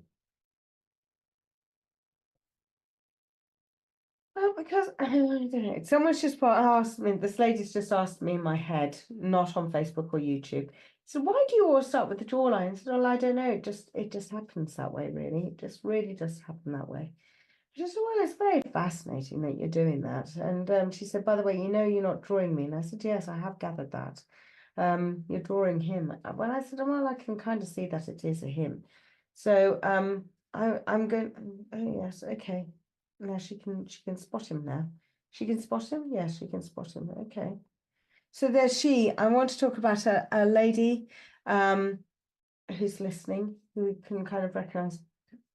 Well, because I don't know. Someone's just asked me, this lady's just asked me in my head, not on Facebook or YouTube. So why do you always start with the jawline? I said, well, I don't know. It just happens that way, really. It just really does happen that way. Just, well, it's very fascinating that you're doing that. And she said, by the way, you know you're not drawing me. And I said, yes, I have gathered that. You're drawing him. Well, I said, well, I can kind of see that it is a him. So I'm going, oh yes, okay. Now she can spot him now. She can spot him? Yes, she can spot him. Okay. So there's she. I want to talk about a lady who's listening, who can kind of recognize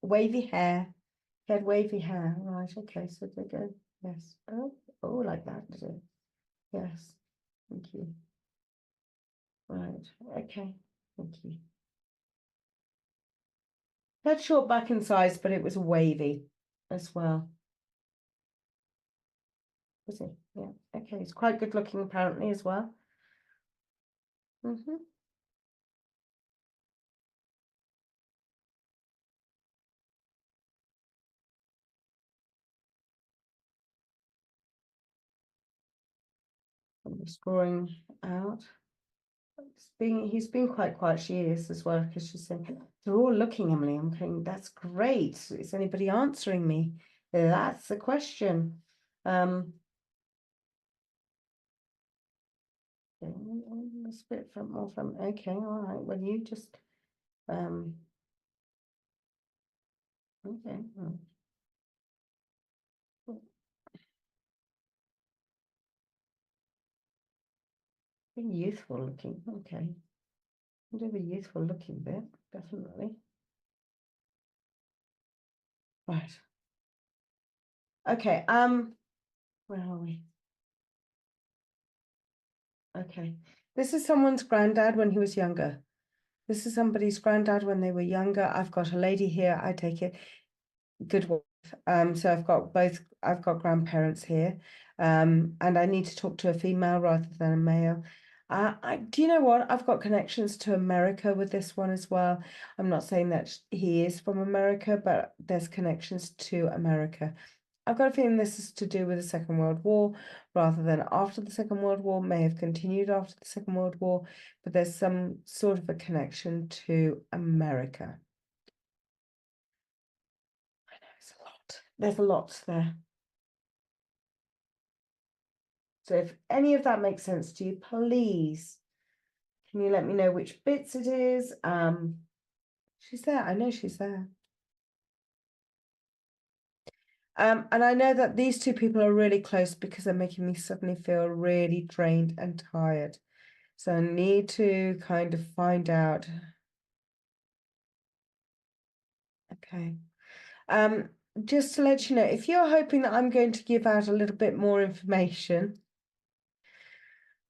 wavy hair. He had wavy hair. Right, okay, so they go. Yes. Oh, like that, did it? Yes. Thank you. Right, okay. Thank you. That's short back in size, but it was wavy as well. Was it? Yeah. Okay. It's quite good looking apparently as well. Mm-hmm. I'm just drawing out. He's been quite quiet. She is as well, because she's saying, they're all looking, Emily. I'm going, that's great. Is anybody answering me? That's the question. This bit from more from okay, all right. Well, you just okay. Being youthful looking, okay. Do the youthful looking bit, definitely. Right. Okay, where are we? Okay. This is someone's granddad when he was younger. This is somebody's granddad when they were younger. I've got a lady here, I take it. Good wife. So I've got grandparents here. And I need to talk to a female rather than a male. Do you know what? I've got connections to America with this one as well. I'm not saying that he is from America, but there's connections to America. I've got a feeling this is to do with the Second World War rather than after the Second World War, may have continued after the Second World War, but there's some sort of a connection to America. I know it's a lot. There's a lot there. So if any of that makes sense to you, please, can you let me know which bits it is? She's there. I know she's there. And I know that these two people are really close because they're making me suddenly feel really drained and tired. So I need to kind of find out. Okay. Just to let you know, if you're hoping that I'm going to give out a little bit more information,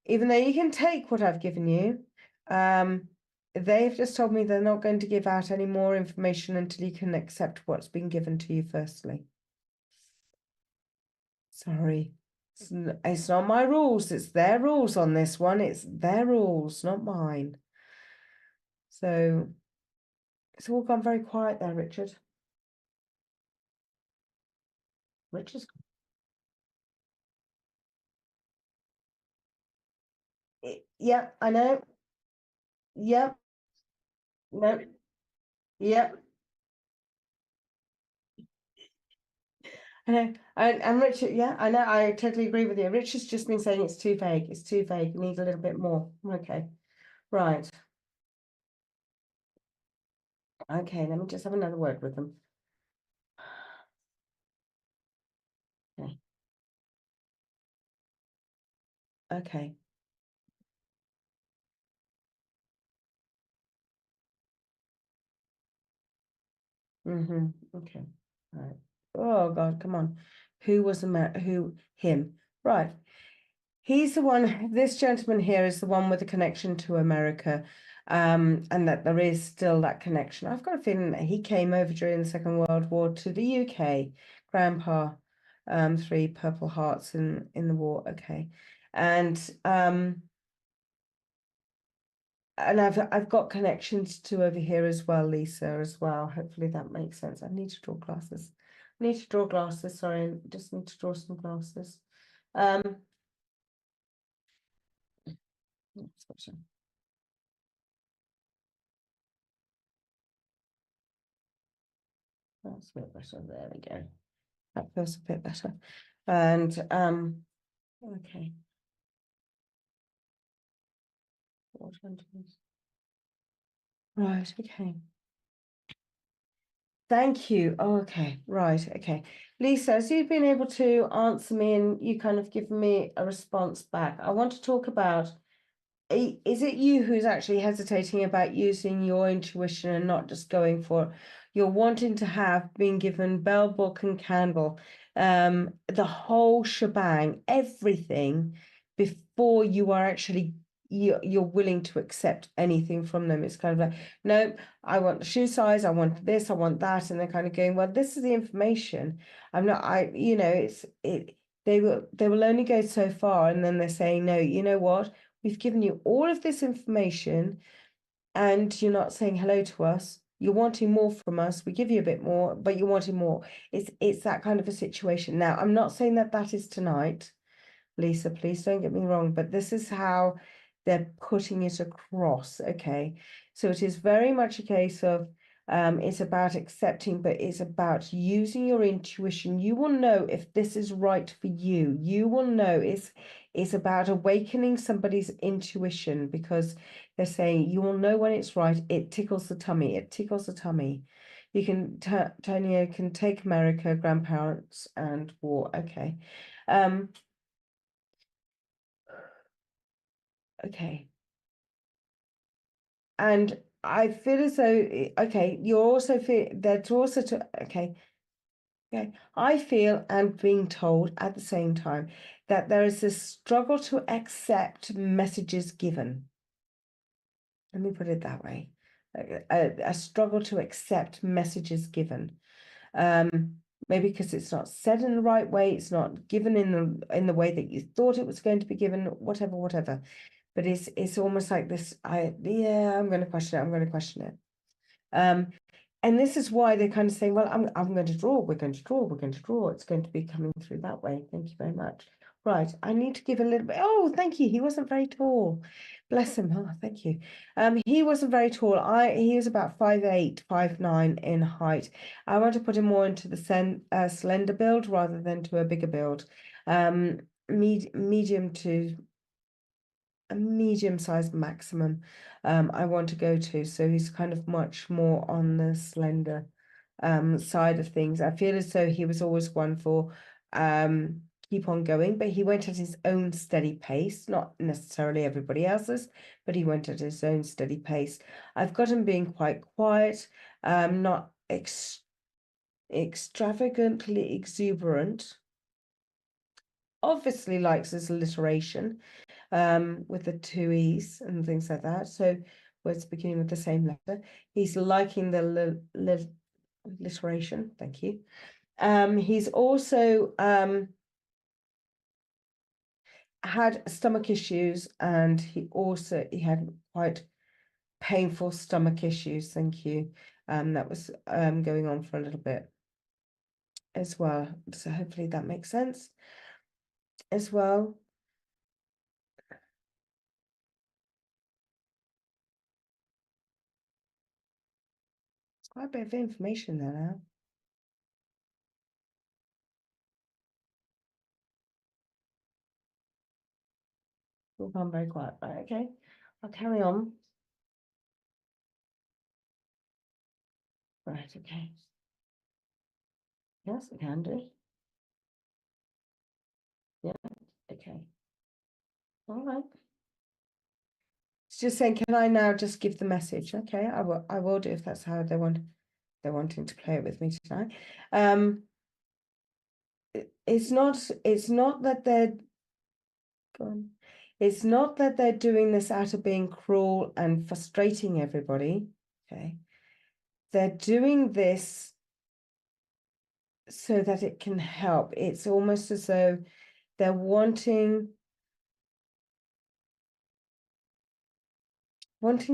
even though you can take what I've given you, they've just told me they're not going to give out any more information until you can accept what's been given to you firstly. Sorry. It's not my rules, it's their rules on this one. It's their rules, not mine. So it's all gone very quiet there, Richard. Richard's. Yeah, I know. Yep. No. Yep. I know. And Richard, yeah, I know. I totally agree with you. Richard's just been saying it's too vague. It's too vague. You need a little bit more. Okay. Right. Okay, let me just have another word with them. Okay. Okay. Okay. Right. Oh God, come on. Who was him? Right. He's the one, this gentleman here is the one with the connection to America, and that there is still that connection. I've got a feeling that he came over during the Second World War to the UK. Grandpa, 3 Purple Hearts in the war. Okay. And I've got connections to over here as well, Lisa, as well. Hopefully that makes sense. I need to draw glasses. I need to draw glasses. Sorry, I just need to draw some glasses. That's a bit better. There we go. That feels a bit better. And okay. Right, okay. Thank you. Okay, right, okay. Lisa, as you've been able to answer me and you kind of given me a response back, I want to talk about, is it you who's actually hesitating about using your intuition and not just going for, you're wanting to have been given bell, book and candle, the whole shebang, everything, before you are actually, you're willing to accept anything from them. It's kind of like, no, I want the shoe size, I want this, I want that, and they're kind of going, well, this is the information. I'm not, they will only go so far, and then they're saying, no, you know what? We've given you all of this information and you're not saying hello to us. You're wanting more from us. We give you a bit more, but you're wanting more. It's that kind of a situation. Now, I'm not saying that that is tonight, Lisa, please don't get me wrong, but this is how they're putting it across. Okay. So it is very much a case of it's about accepting, but it's about using your intuition. You will know if this is right for you. You will know it's about awakening somebody's intuition, because they're saying you will know when it's right. It tickles the tummy. It tickles the tummy. You can, Tony can take America, grandparents and war. Okay. Okay. And I feel as though, okay, you're also feel there's also okay. Okay. I feel and being told at the same time that there is this struggle to accept messages given. Let me put it that way. A struggle to accept messages given. Maybe because it's not said in the right way, it's not given in the way that you thought it was going to be given, whatever. But it's almost like this, I'm going to question it, I'm going to question it. And this is why they're kind of saying, well, I'm going to draw, we're going to draw, it's going to be coming through that way. Thank you very much. Right, I need to give a little bit, oh, thank you, he wasn't very tall. Bless him, oh, thank you. He wasn't very tall. He was about 5'8", 5'9" in height. I want to put him more into the slender build rather than to a bigger build. Medium to a medium-sized maximum I want to go to. So he's kind of much more on the slender side of things. I feel as though he was always one for keep on going, but he went at his own steady pace, not necessarily everybody else's, but he went at his own steady pace. I've got him being quite quiet, not extravagantly exuberant. Obviously likes his alliteration, with the 2 E's and things like that. So words beginning with the same letter. He's liking the alliteration. Thank you. He's also had stomach issues, and he had quite painful stomach issues. Thank you. That was going on for a little bit as well. So hopefully that makes sense as well. It's quite a bit of information there now. All gone very quiet. Right, okay. I'll carry on. Right, okay. Yes, I can do. Yeah, okay. All right. It's just saying, can I now just give the message? Okay, I will do if that's how they're wanting to play it with me tonight. It's not that they're gone. It's not that they're doing this out of being cruel and frustrating everybody. Okay. They're doing this so that it can help. It's almost as though they're wanting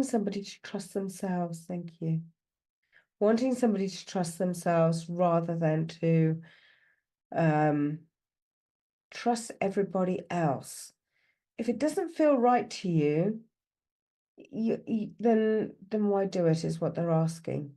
somebody to trust themselves. Thank you. Wanting somebody to trust themselves rather than to trust everybody else. If it doesn't feel right to you, then why do it, is what they're asking.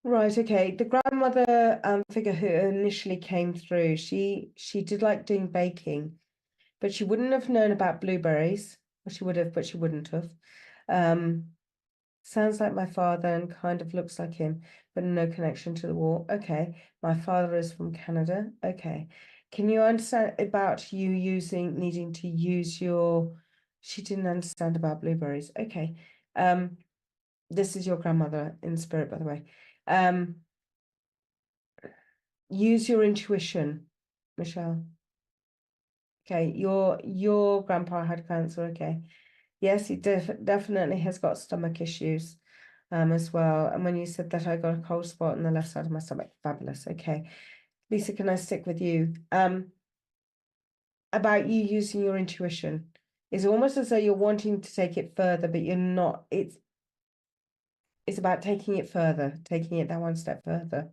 Right, okay. The grandmother figure who initially came through, she did like doing baking, but she wouldn't have known about blueberries. Or she would have, but she wouldn't have. Sounds like my father and kind of looks like him, but no connection to the war. Okay. My father is from Canada. Okay. Can you understand about you needing to use your, she didn't understand about blueberries. Okay. This is your grandmother in spirit, by the way. Use your intuition, Michelle. Okay, your grandpa had cancer. Okay, yes, he definitely has got stomach issues, as well. And when you said that, I got a cold spot on the left side of my stomach. Fabulous. Okay, Lisa, can I stick with you? About you using your intuition, it's almost as though you're wanting to take it further, but you're not. It's about taking it further, taking it that one step further.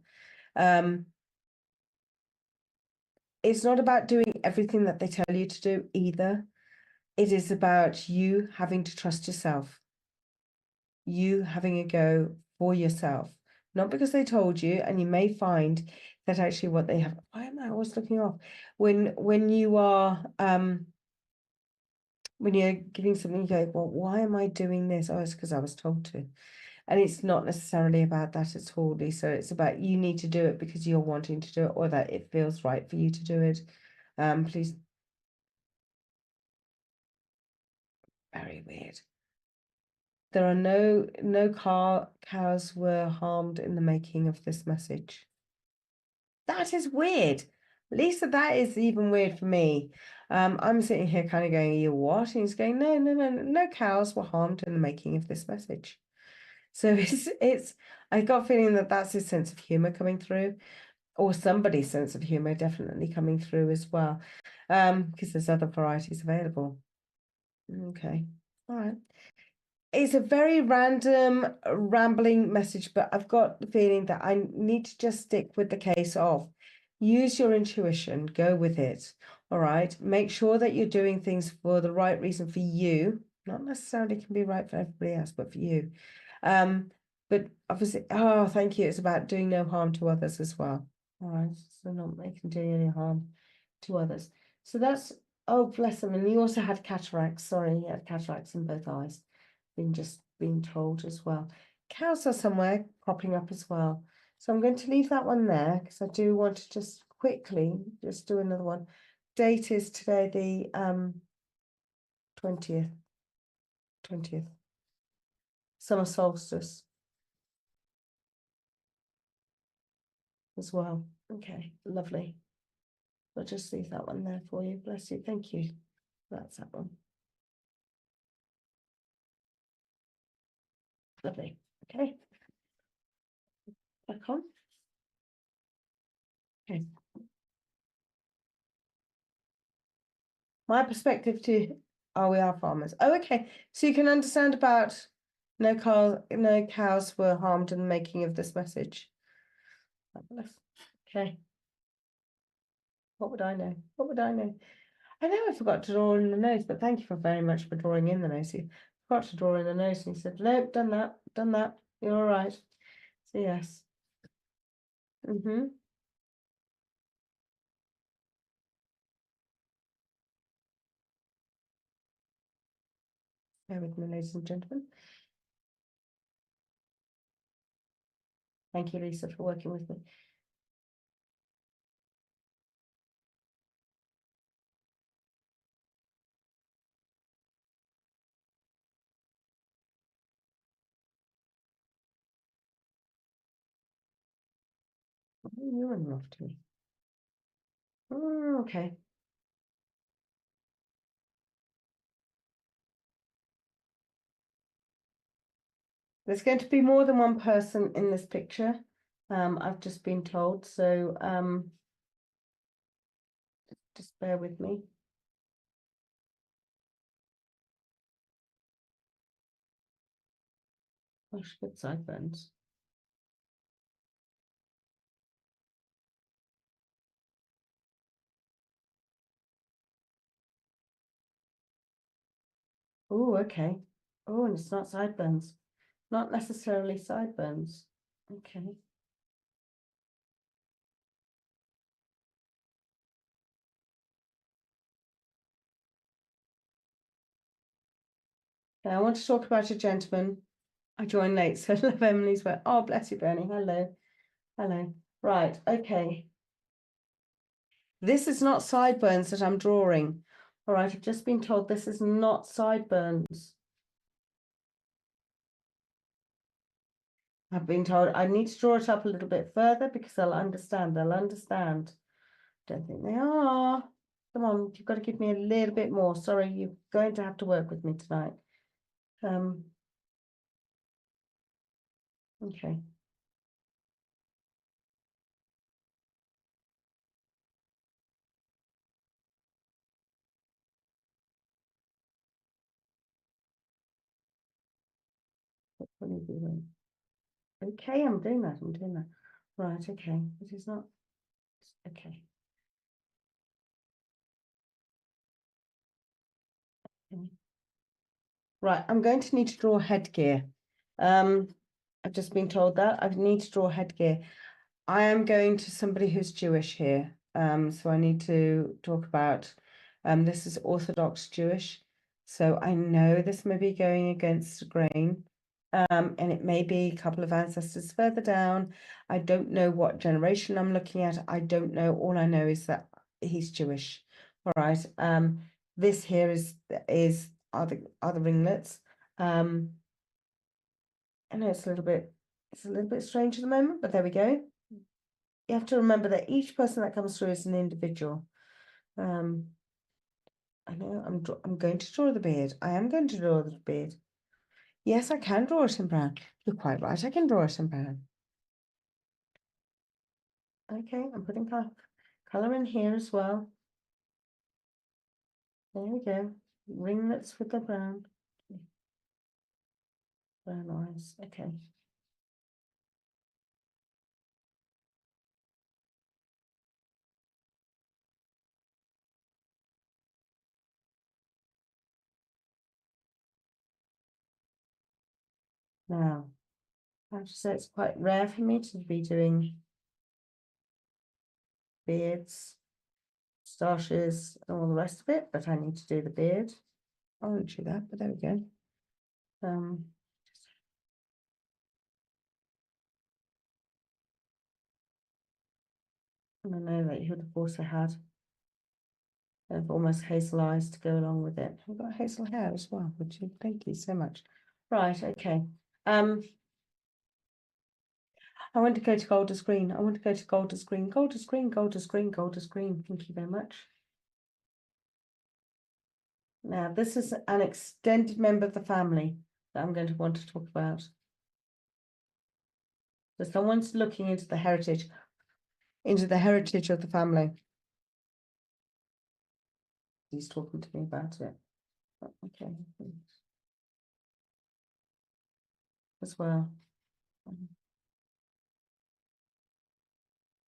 It's not about doing everything that they tell you to do either. It is about you having to trust yourself, you having a go for yourself, not because they told you. And you may find that actually what they have, why am I always looking off? When you are, when you're giving something, you go, well, why am I doing this? Oh, it's because I was told to. And it's not necessarily about that at all, Lisa. It's about you need to do it because you're wanting to do it, or that it feels right for you to do it. Please. Very weird. There are no cows were harmed in the making of this message. That is weird. Lisa, that is even weird for me. I'm sitting here kind of going, you what? And he's going, no cows were harmed in the making of this message. So it's I got a feeling that that's his sense of humor coming through, or somebody's sense of humor definitely coming through as well. Because there's other varieties available. Okay. All right. It's a very random, rambling message, but I've got the feeling that I need to just stick with the case of use your intuition, go with it. All right. Make sure that you're doing things for the right reason for you. Not necessarily can be right for everybody else, but for you. But obviously, oh, thank you. It's about doing no harm to others as well. All right. So not making doing any harm to others. So that's, oh, bless them. And you also had cataracts. Sorry, he had cataracts in both eyes. Been told as well. Cows are somewhere cropping up as well. So I'm going to leave that one there because I do want to just quickly just do another one. Date is today the 20th. Summer solstice as well. Okay, lovely. I'll just leave that one there for you. Bless you. Thank you. That's that one. Lovely. Okay. Back on. Okay. My perspective to, oh, we are farmers. Oh, okay. So you can understand about no cows were harmed in the making of this message. Fabulous. Okay. What would I know? What would I know? I know I forgot to draw in the nose, but thank you for very much for drawing in the nose. You forgot to draw in the nose and you said, no, done that. You're all right. So yes. Bear with me, ladies and gentlemen. Thank you, Lisa, for working with me. Oh, you're running off to me. Oh, okay. There's going to be more than one person in this picture. I've just been told, so just bear with me. Gosh, good sideburns. Oh, okay. Oh, and it's not sideburns. Not necessarily sideburns. Okay. Now, I want to talk about a gentleman. I joined late, so I love Emily's work. Oh, bless you, Bernie. Hello. Hello. Right, okay. This is not sideburns that I'm drawing. All right, I've just been told this is not sideburns. I've been told I need to draw it up a little bit further because they'll understand. They'll understand. Don't think they are. Come on, you've got to give me a little bit more. Sorry, you're going to have to work with me tonight. Okay. What are you doing? Okay, I'm doing that. I'm doing that. Right, okay. This is not okay. Okay. Right, I'm going to need to draw headgear. I've just been told that I need to draw headgear. I am going to somebody who's Jewish here. So I need to talk about this is Orthodox Jewish. So I know this may be going against the grain. And it may be a couple of ancestors further down. I don't know what generation I'm looking at. I don't know. All I know is that he's Jewish. All right. This here is other ringlets. I know it's a little bit strange at the moment, but there we go. You have to remember that each person that comes through is an individual. I know I'm going to draw the beard. I am going to draw the beard. Yes, I can draw it in brown. You're quite right. I can draw it in brown. Okay, I'm putting color in here as well. There we go. Ringlets with the brown. Brown eyes. Okay. Now, I have to say it's quite rare for me to be doing beards, moustaches, and all the rest of it, but I need to do the beard. I won't do that, but there we go. And I know that you would have also had almost hazel eyes to go along with it. I've got hazel hair as well, would you? Thank you so much. Right, okay. I want to go to Golders Green. I want to go to Golders Green. Golders Green, Golders Green, Golders Green. Thank you very much. Now, this is an extended member of the family that I'm going to want to talk about. So someone's looking into the heritage of the family. He's talking to me about it. Okay. As well.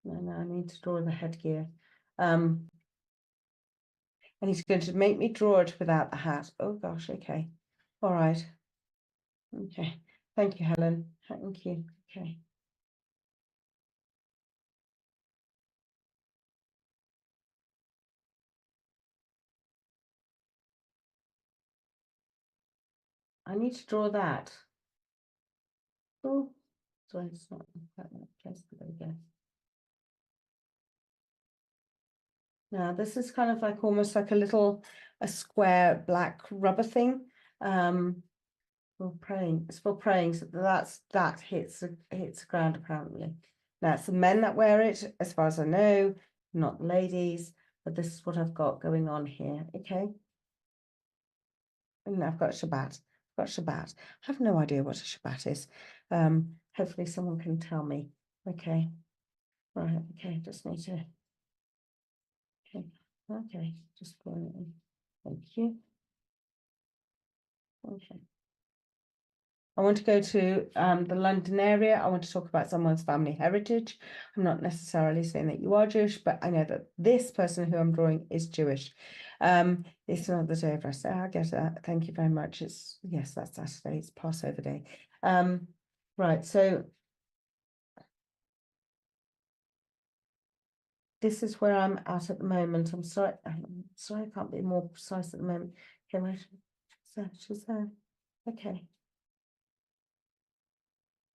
No, I need to draw the headgear. And he's going to make me draw it without the hat. Oh gosh, okay. All right. Okay. Thank you, Helen. Thank you. Okay. I need to draw that. Oh, sorry, it's not quite that place. There we go. Now this is kind of like almost like a square black rubber thing. For praying, it's for praying. So that hits the ground apparently. Now it's the men that wear it, as far as I know, not the ladies. But this is what I've got going on here. Okay. And I've got Shabbat. I've got Shabbat. I have no idea what a Shabbat is. Hopefully someone can tell me. Okay. Right. Okay. Just need to. Okay. Okay. Just going in. Thank you. Okay. I want to go to the London area. I want to talk about someone's family heritage. I'm not necessarily saying that you are Jewish, but I know that this person who I'm drawing is Jewish. It's not the day of rest. I get that. Thank you very much. Yes, that's Saturday. It's Passover day. Right. So this is where I'm at the moment. I'm sorry. I can't be more precise at the moment. Okay, where she's there. Okay.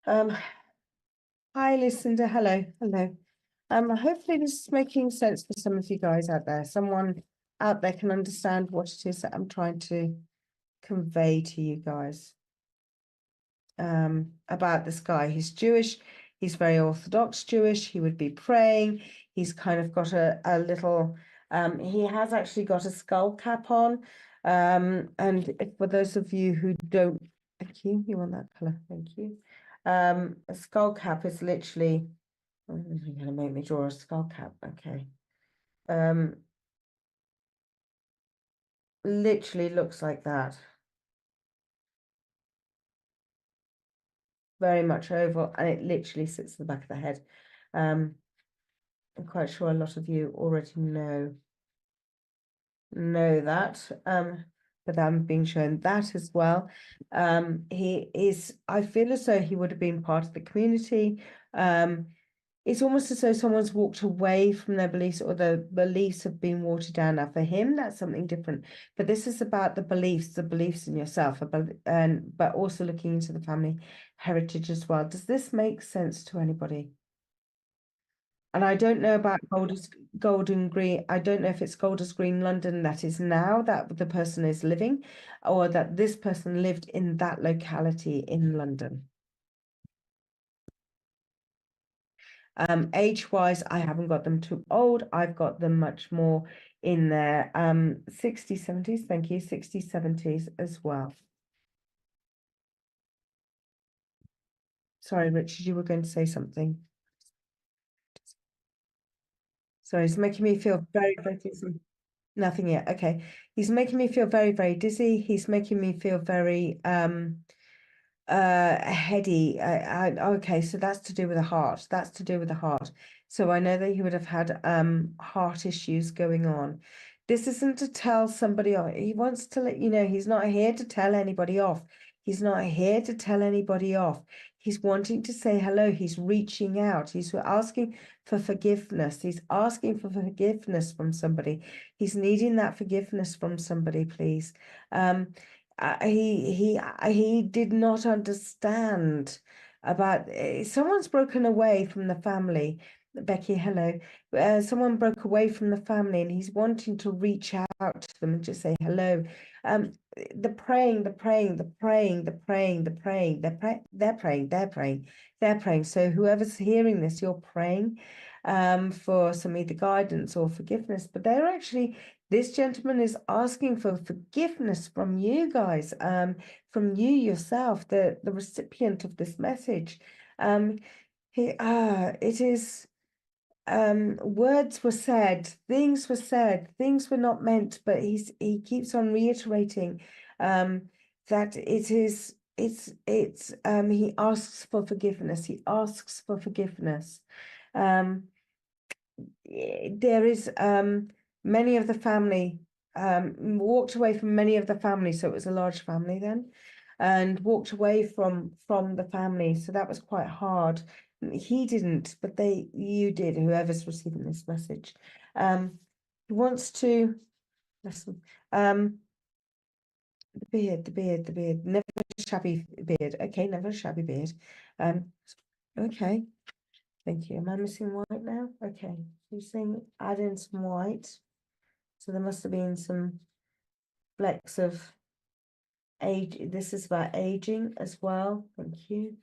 Hi, Lucinda. Hello. Hopefully this is making sense for some of you guys out there. Someone out there can understand what it is that I'm trying to convey to you guys. About this guy. He's Jewish. He's very Orthodox Jewish. He would be praying. He's kind of got a little, he has actually got a skull cap on. And for those of you who don't, thank you, you want that color, thank you. A skull cap is literally, you're going to make me draw a skull cap, okay. Literally looks like that. Very much oval, and it literally sits at the back of the head. I'm quite sure a lot of you already know that, but I'm being shown that as well. He is, I feel as though he would have been part of the community. It's almost as though someone's walked away from their beliefs, or the beliefs have been watered down. Now for him, that's something different. But this is about the beliefs in yourself, but also looking into the family heritage as well. Does this make sense to anybody? And I don't know about Golden Green. I don't know if it's Golders Green, London, that is now that the person is living, or that this person lived in that locality in London. Age-wise, I haven't got them too old. I've got them much more in their 60s, 70s. Thank you, 60s, 70s as well. Sorry, Richard, you were going to say something. Sorry, he's making me feel very, very dizzy. Nothing yet. Okay. He's making me feel very, very dizzy. He's making me feel very heady. Okay, so that's to do with the heart. That's to do with the heart. So I know that he would have had heart issues going on. This isn't to tell somebody off. He wants to let you know he's not here to tell anybody off. He's not here to tell anybody off. He's wanting to say hello. He's reaching out. He's asking for forgiveness. He's asking for forgiveness from somebody. He's needing that forgiveness from somebody, please. He did not understand about someone's broken away from the family. Becky, hello. Someone broke away from the family, and he's wanting to reach out to them and just say hello. They're praying. So whoever's hearing this, you're praying for some either guidance or forgiveness, but they're actually, this gentleman is asking for forgiveness from you guys, from you yourself, the recipient of this message. It is, words were said, things were not meant, but he keeps on reiterating that he asks for forgiveness. There is many of the family walked away from many of the family, so it was a large family then, and walked away from the family, so that was quite hard. He didn't, but you did, whoever's receiving this message. He wants to listen. the beard. Never a shabby beard. Okay, never a shabby beard. Okay. Thank you. Am I missing white now? Okay. You're saying add in some white. So there must have been some flecks of age. This is about aging as well. Thank you.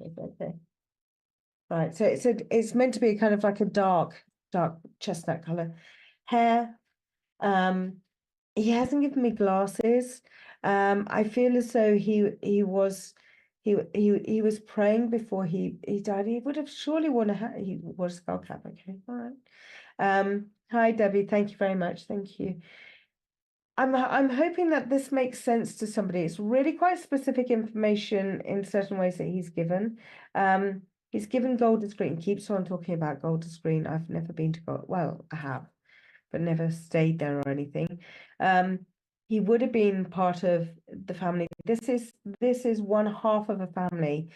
Okay. Right. So it's meant to be kind of like a dark chestnut color. Hair. He hasn't given me glasses. I feel as though he was praying before he died. He would have surely worn he wore a skull cap. Okay, all right. Hi Debbie, thank you very much. Thank you. I'm hoping that this makes sense to somebody. It's really quite specific information in certain ways that he's given. He's given Golders Green. He keeps on talking about Golders Green. I've never been to well, I have, but never stayed there or anything. He would have been part of the family. This is one half of a family.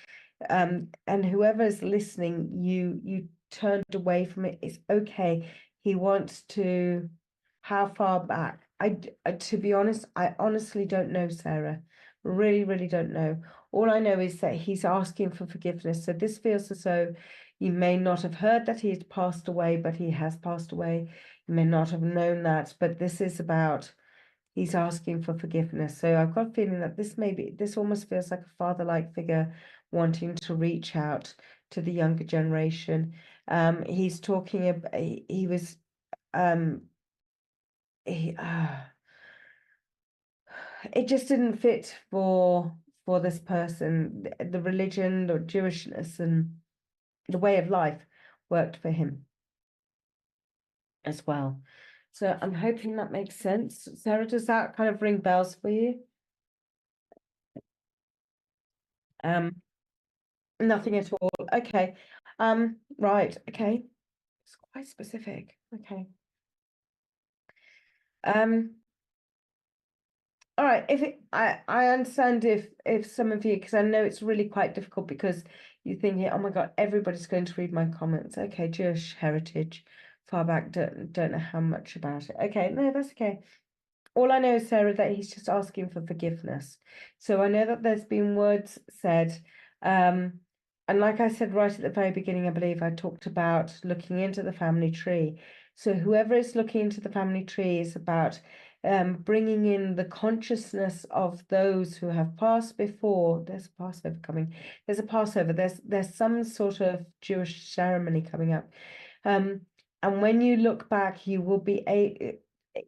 And whoever's listening, you turned away from it. It's okay. He wants to, how far back? To be honest, I honestly don't know, Sarah. Really, really don't know. All I know is that he's asking for forgiveness. So this feels as though you may not have heard that he had passed away, but he has passed away. You may not have known that, but this is about he's asking for forgiveness. So I've got a feeling that this almost feels like a father-like figure wanting to reach out to the younger generation. He's talking about he was it just didn't fit for this person. The religion, the Jewishness, and the way of life worked for him as well. So I'm hoping that makes sense. Sarah, does that kind of ring bells for you? Nothing at all. Okay. Right. Okay. It's quite specific. Okay. All right. I understand if some of you, because I know it's really quite difficult because you're thinking, oh my God, everybody's going to read my comments. Okay, Jewish heritage, far back, don't know how much about it. Okay, no, that's okay. All I know, Sarah, that he's just asking for forgiveness. So I know that there's been words said, and like I said right at the very beginning, I believe I talked about looking into the family tree. So whoever is looking into the family tree is about bringing in the consciousness of those who have passed before. There's a Passover coming. There's a Passover. There's some sort of Jewish ceremony coming up. And when you look back, you will be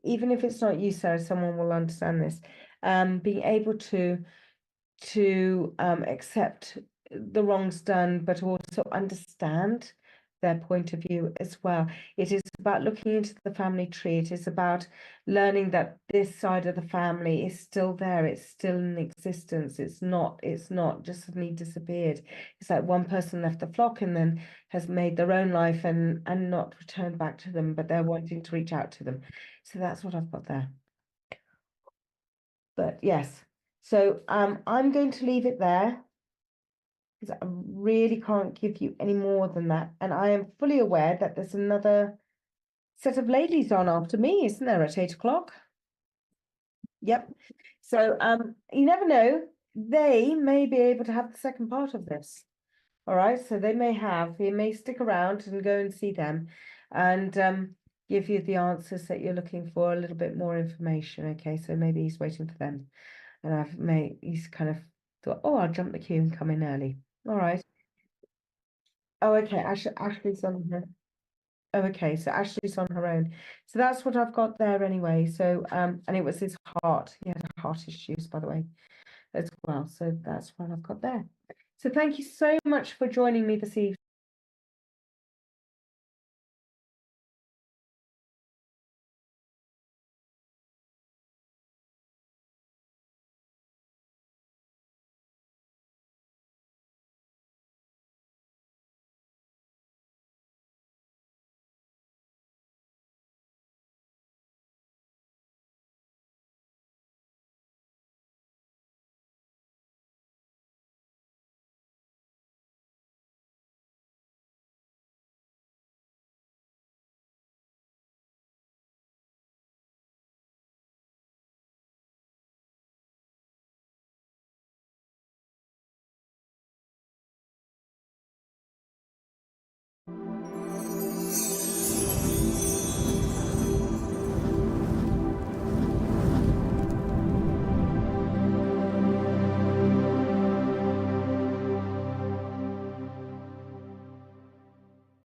even if it's not you, Sarah, someone will understand this. Being able to accept the wrongs done, but also understand their point of view as well. It is about looking into the family tree. It is about learning that this side of the family is still there. It's still in existence. It's not just suddenly disappeared. It's like one person left the flock and then has made their own life and not returned back to them, but they're wanting to reach out to them. So that's what I've got there. But yes, so I'm going to leave it there because I really can't give you any more than that. And I am fully aware that there's another set of ladies on after me, isn't there, at 8 o'clock? Yep. So you never know, they may be able to have the second part of this. All right, so you may stick around and go and see them and give you the answers that you're looking for, a little bit more information. Okay, so maybe he's waiting for them. And he's kind of thought, oh, I'll jump the queue and come in early. All right. Oh, okay. Ashley's on her. Oh, okay. So Ashley's on her own. So that's what I've got there anyway. So, and it was his heart. He had heart issues, by the way, as well. So that's what I've got there. So thank you so much for joining me this evening.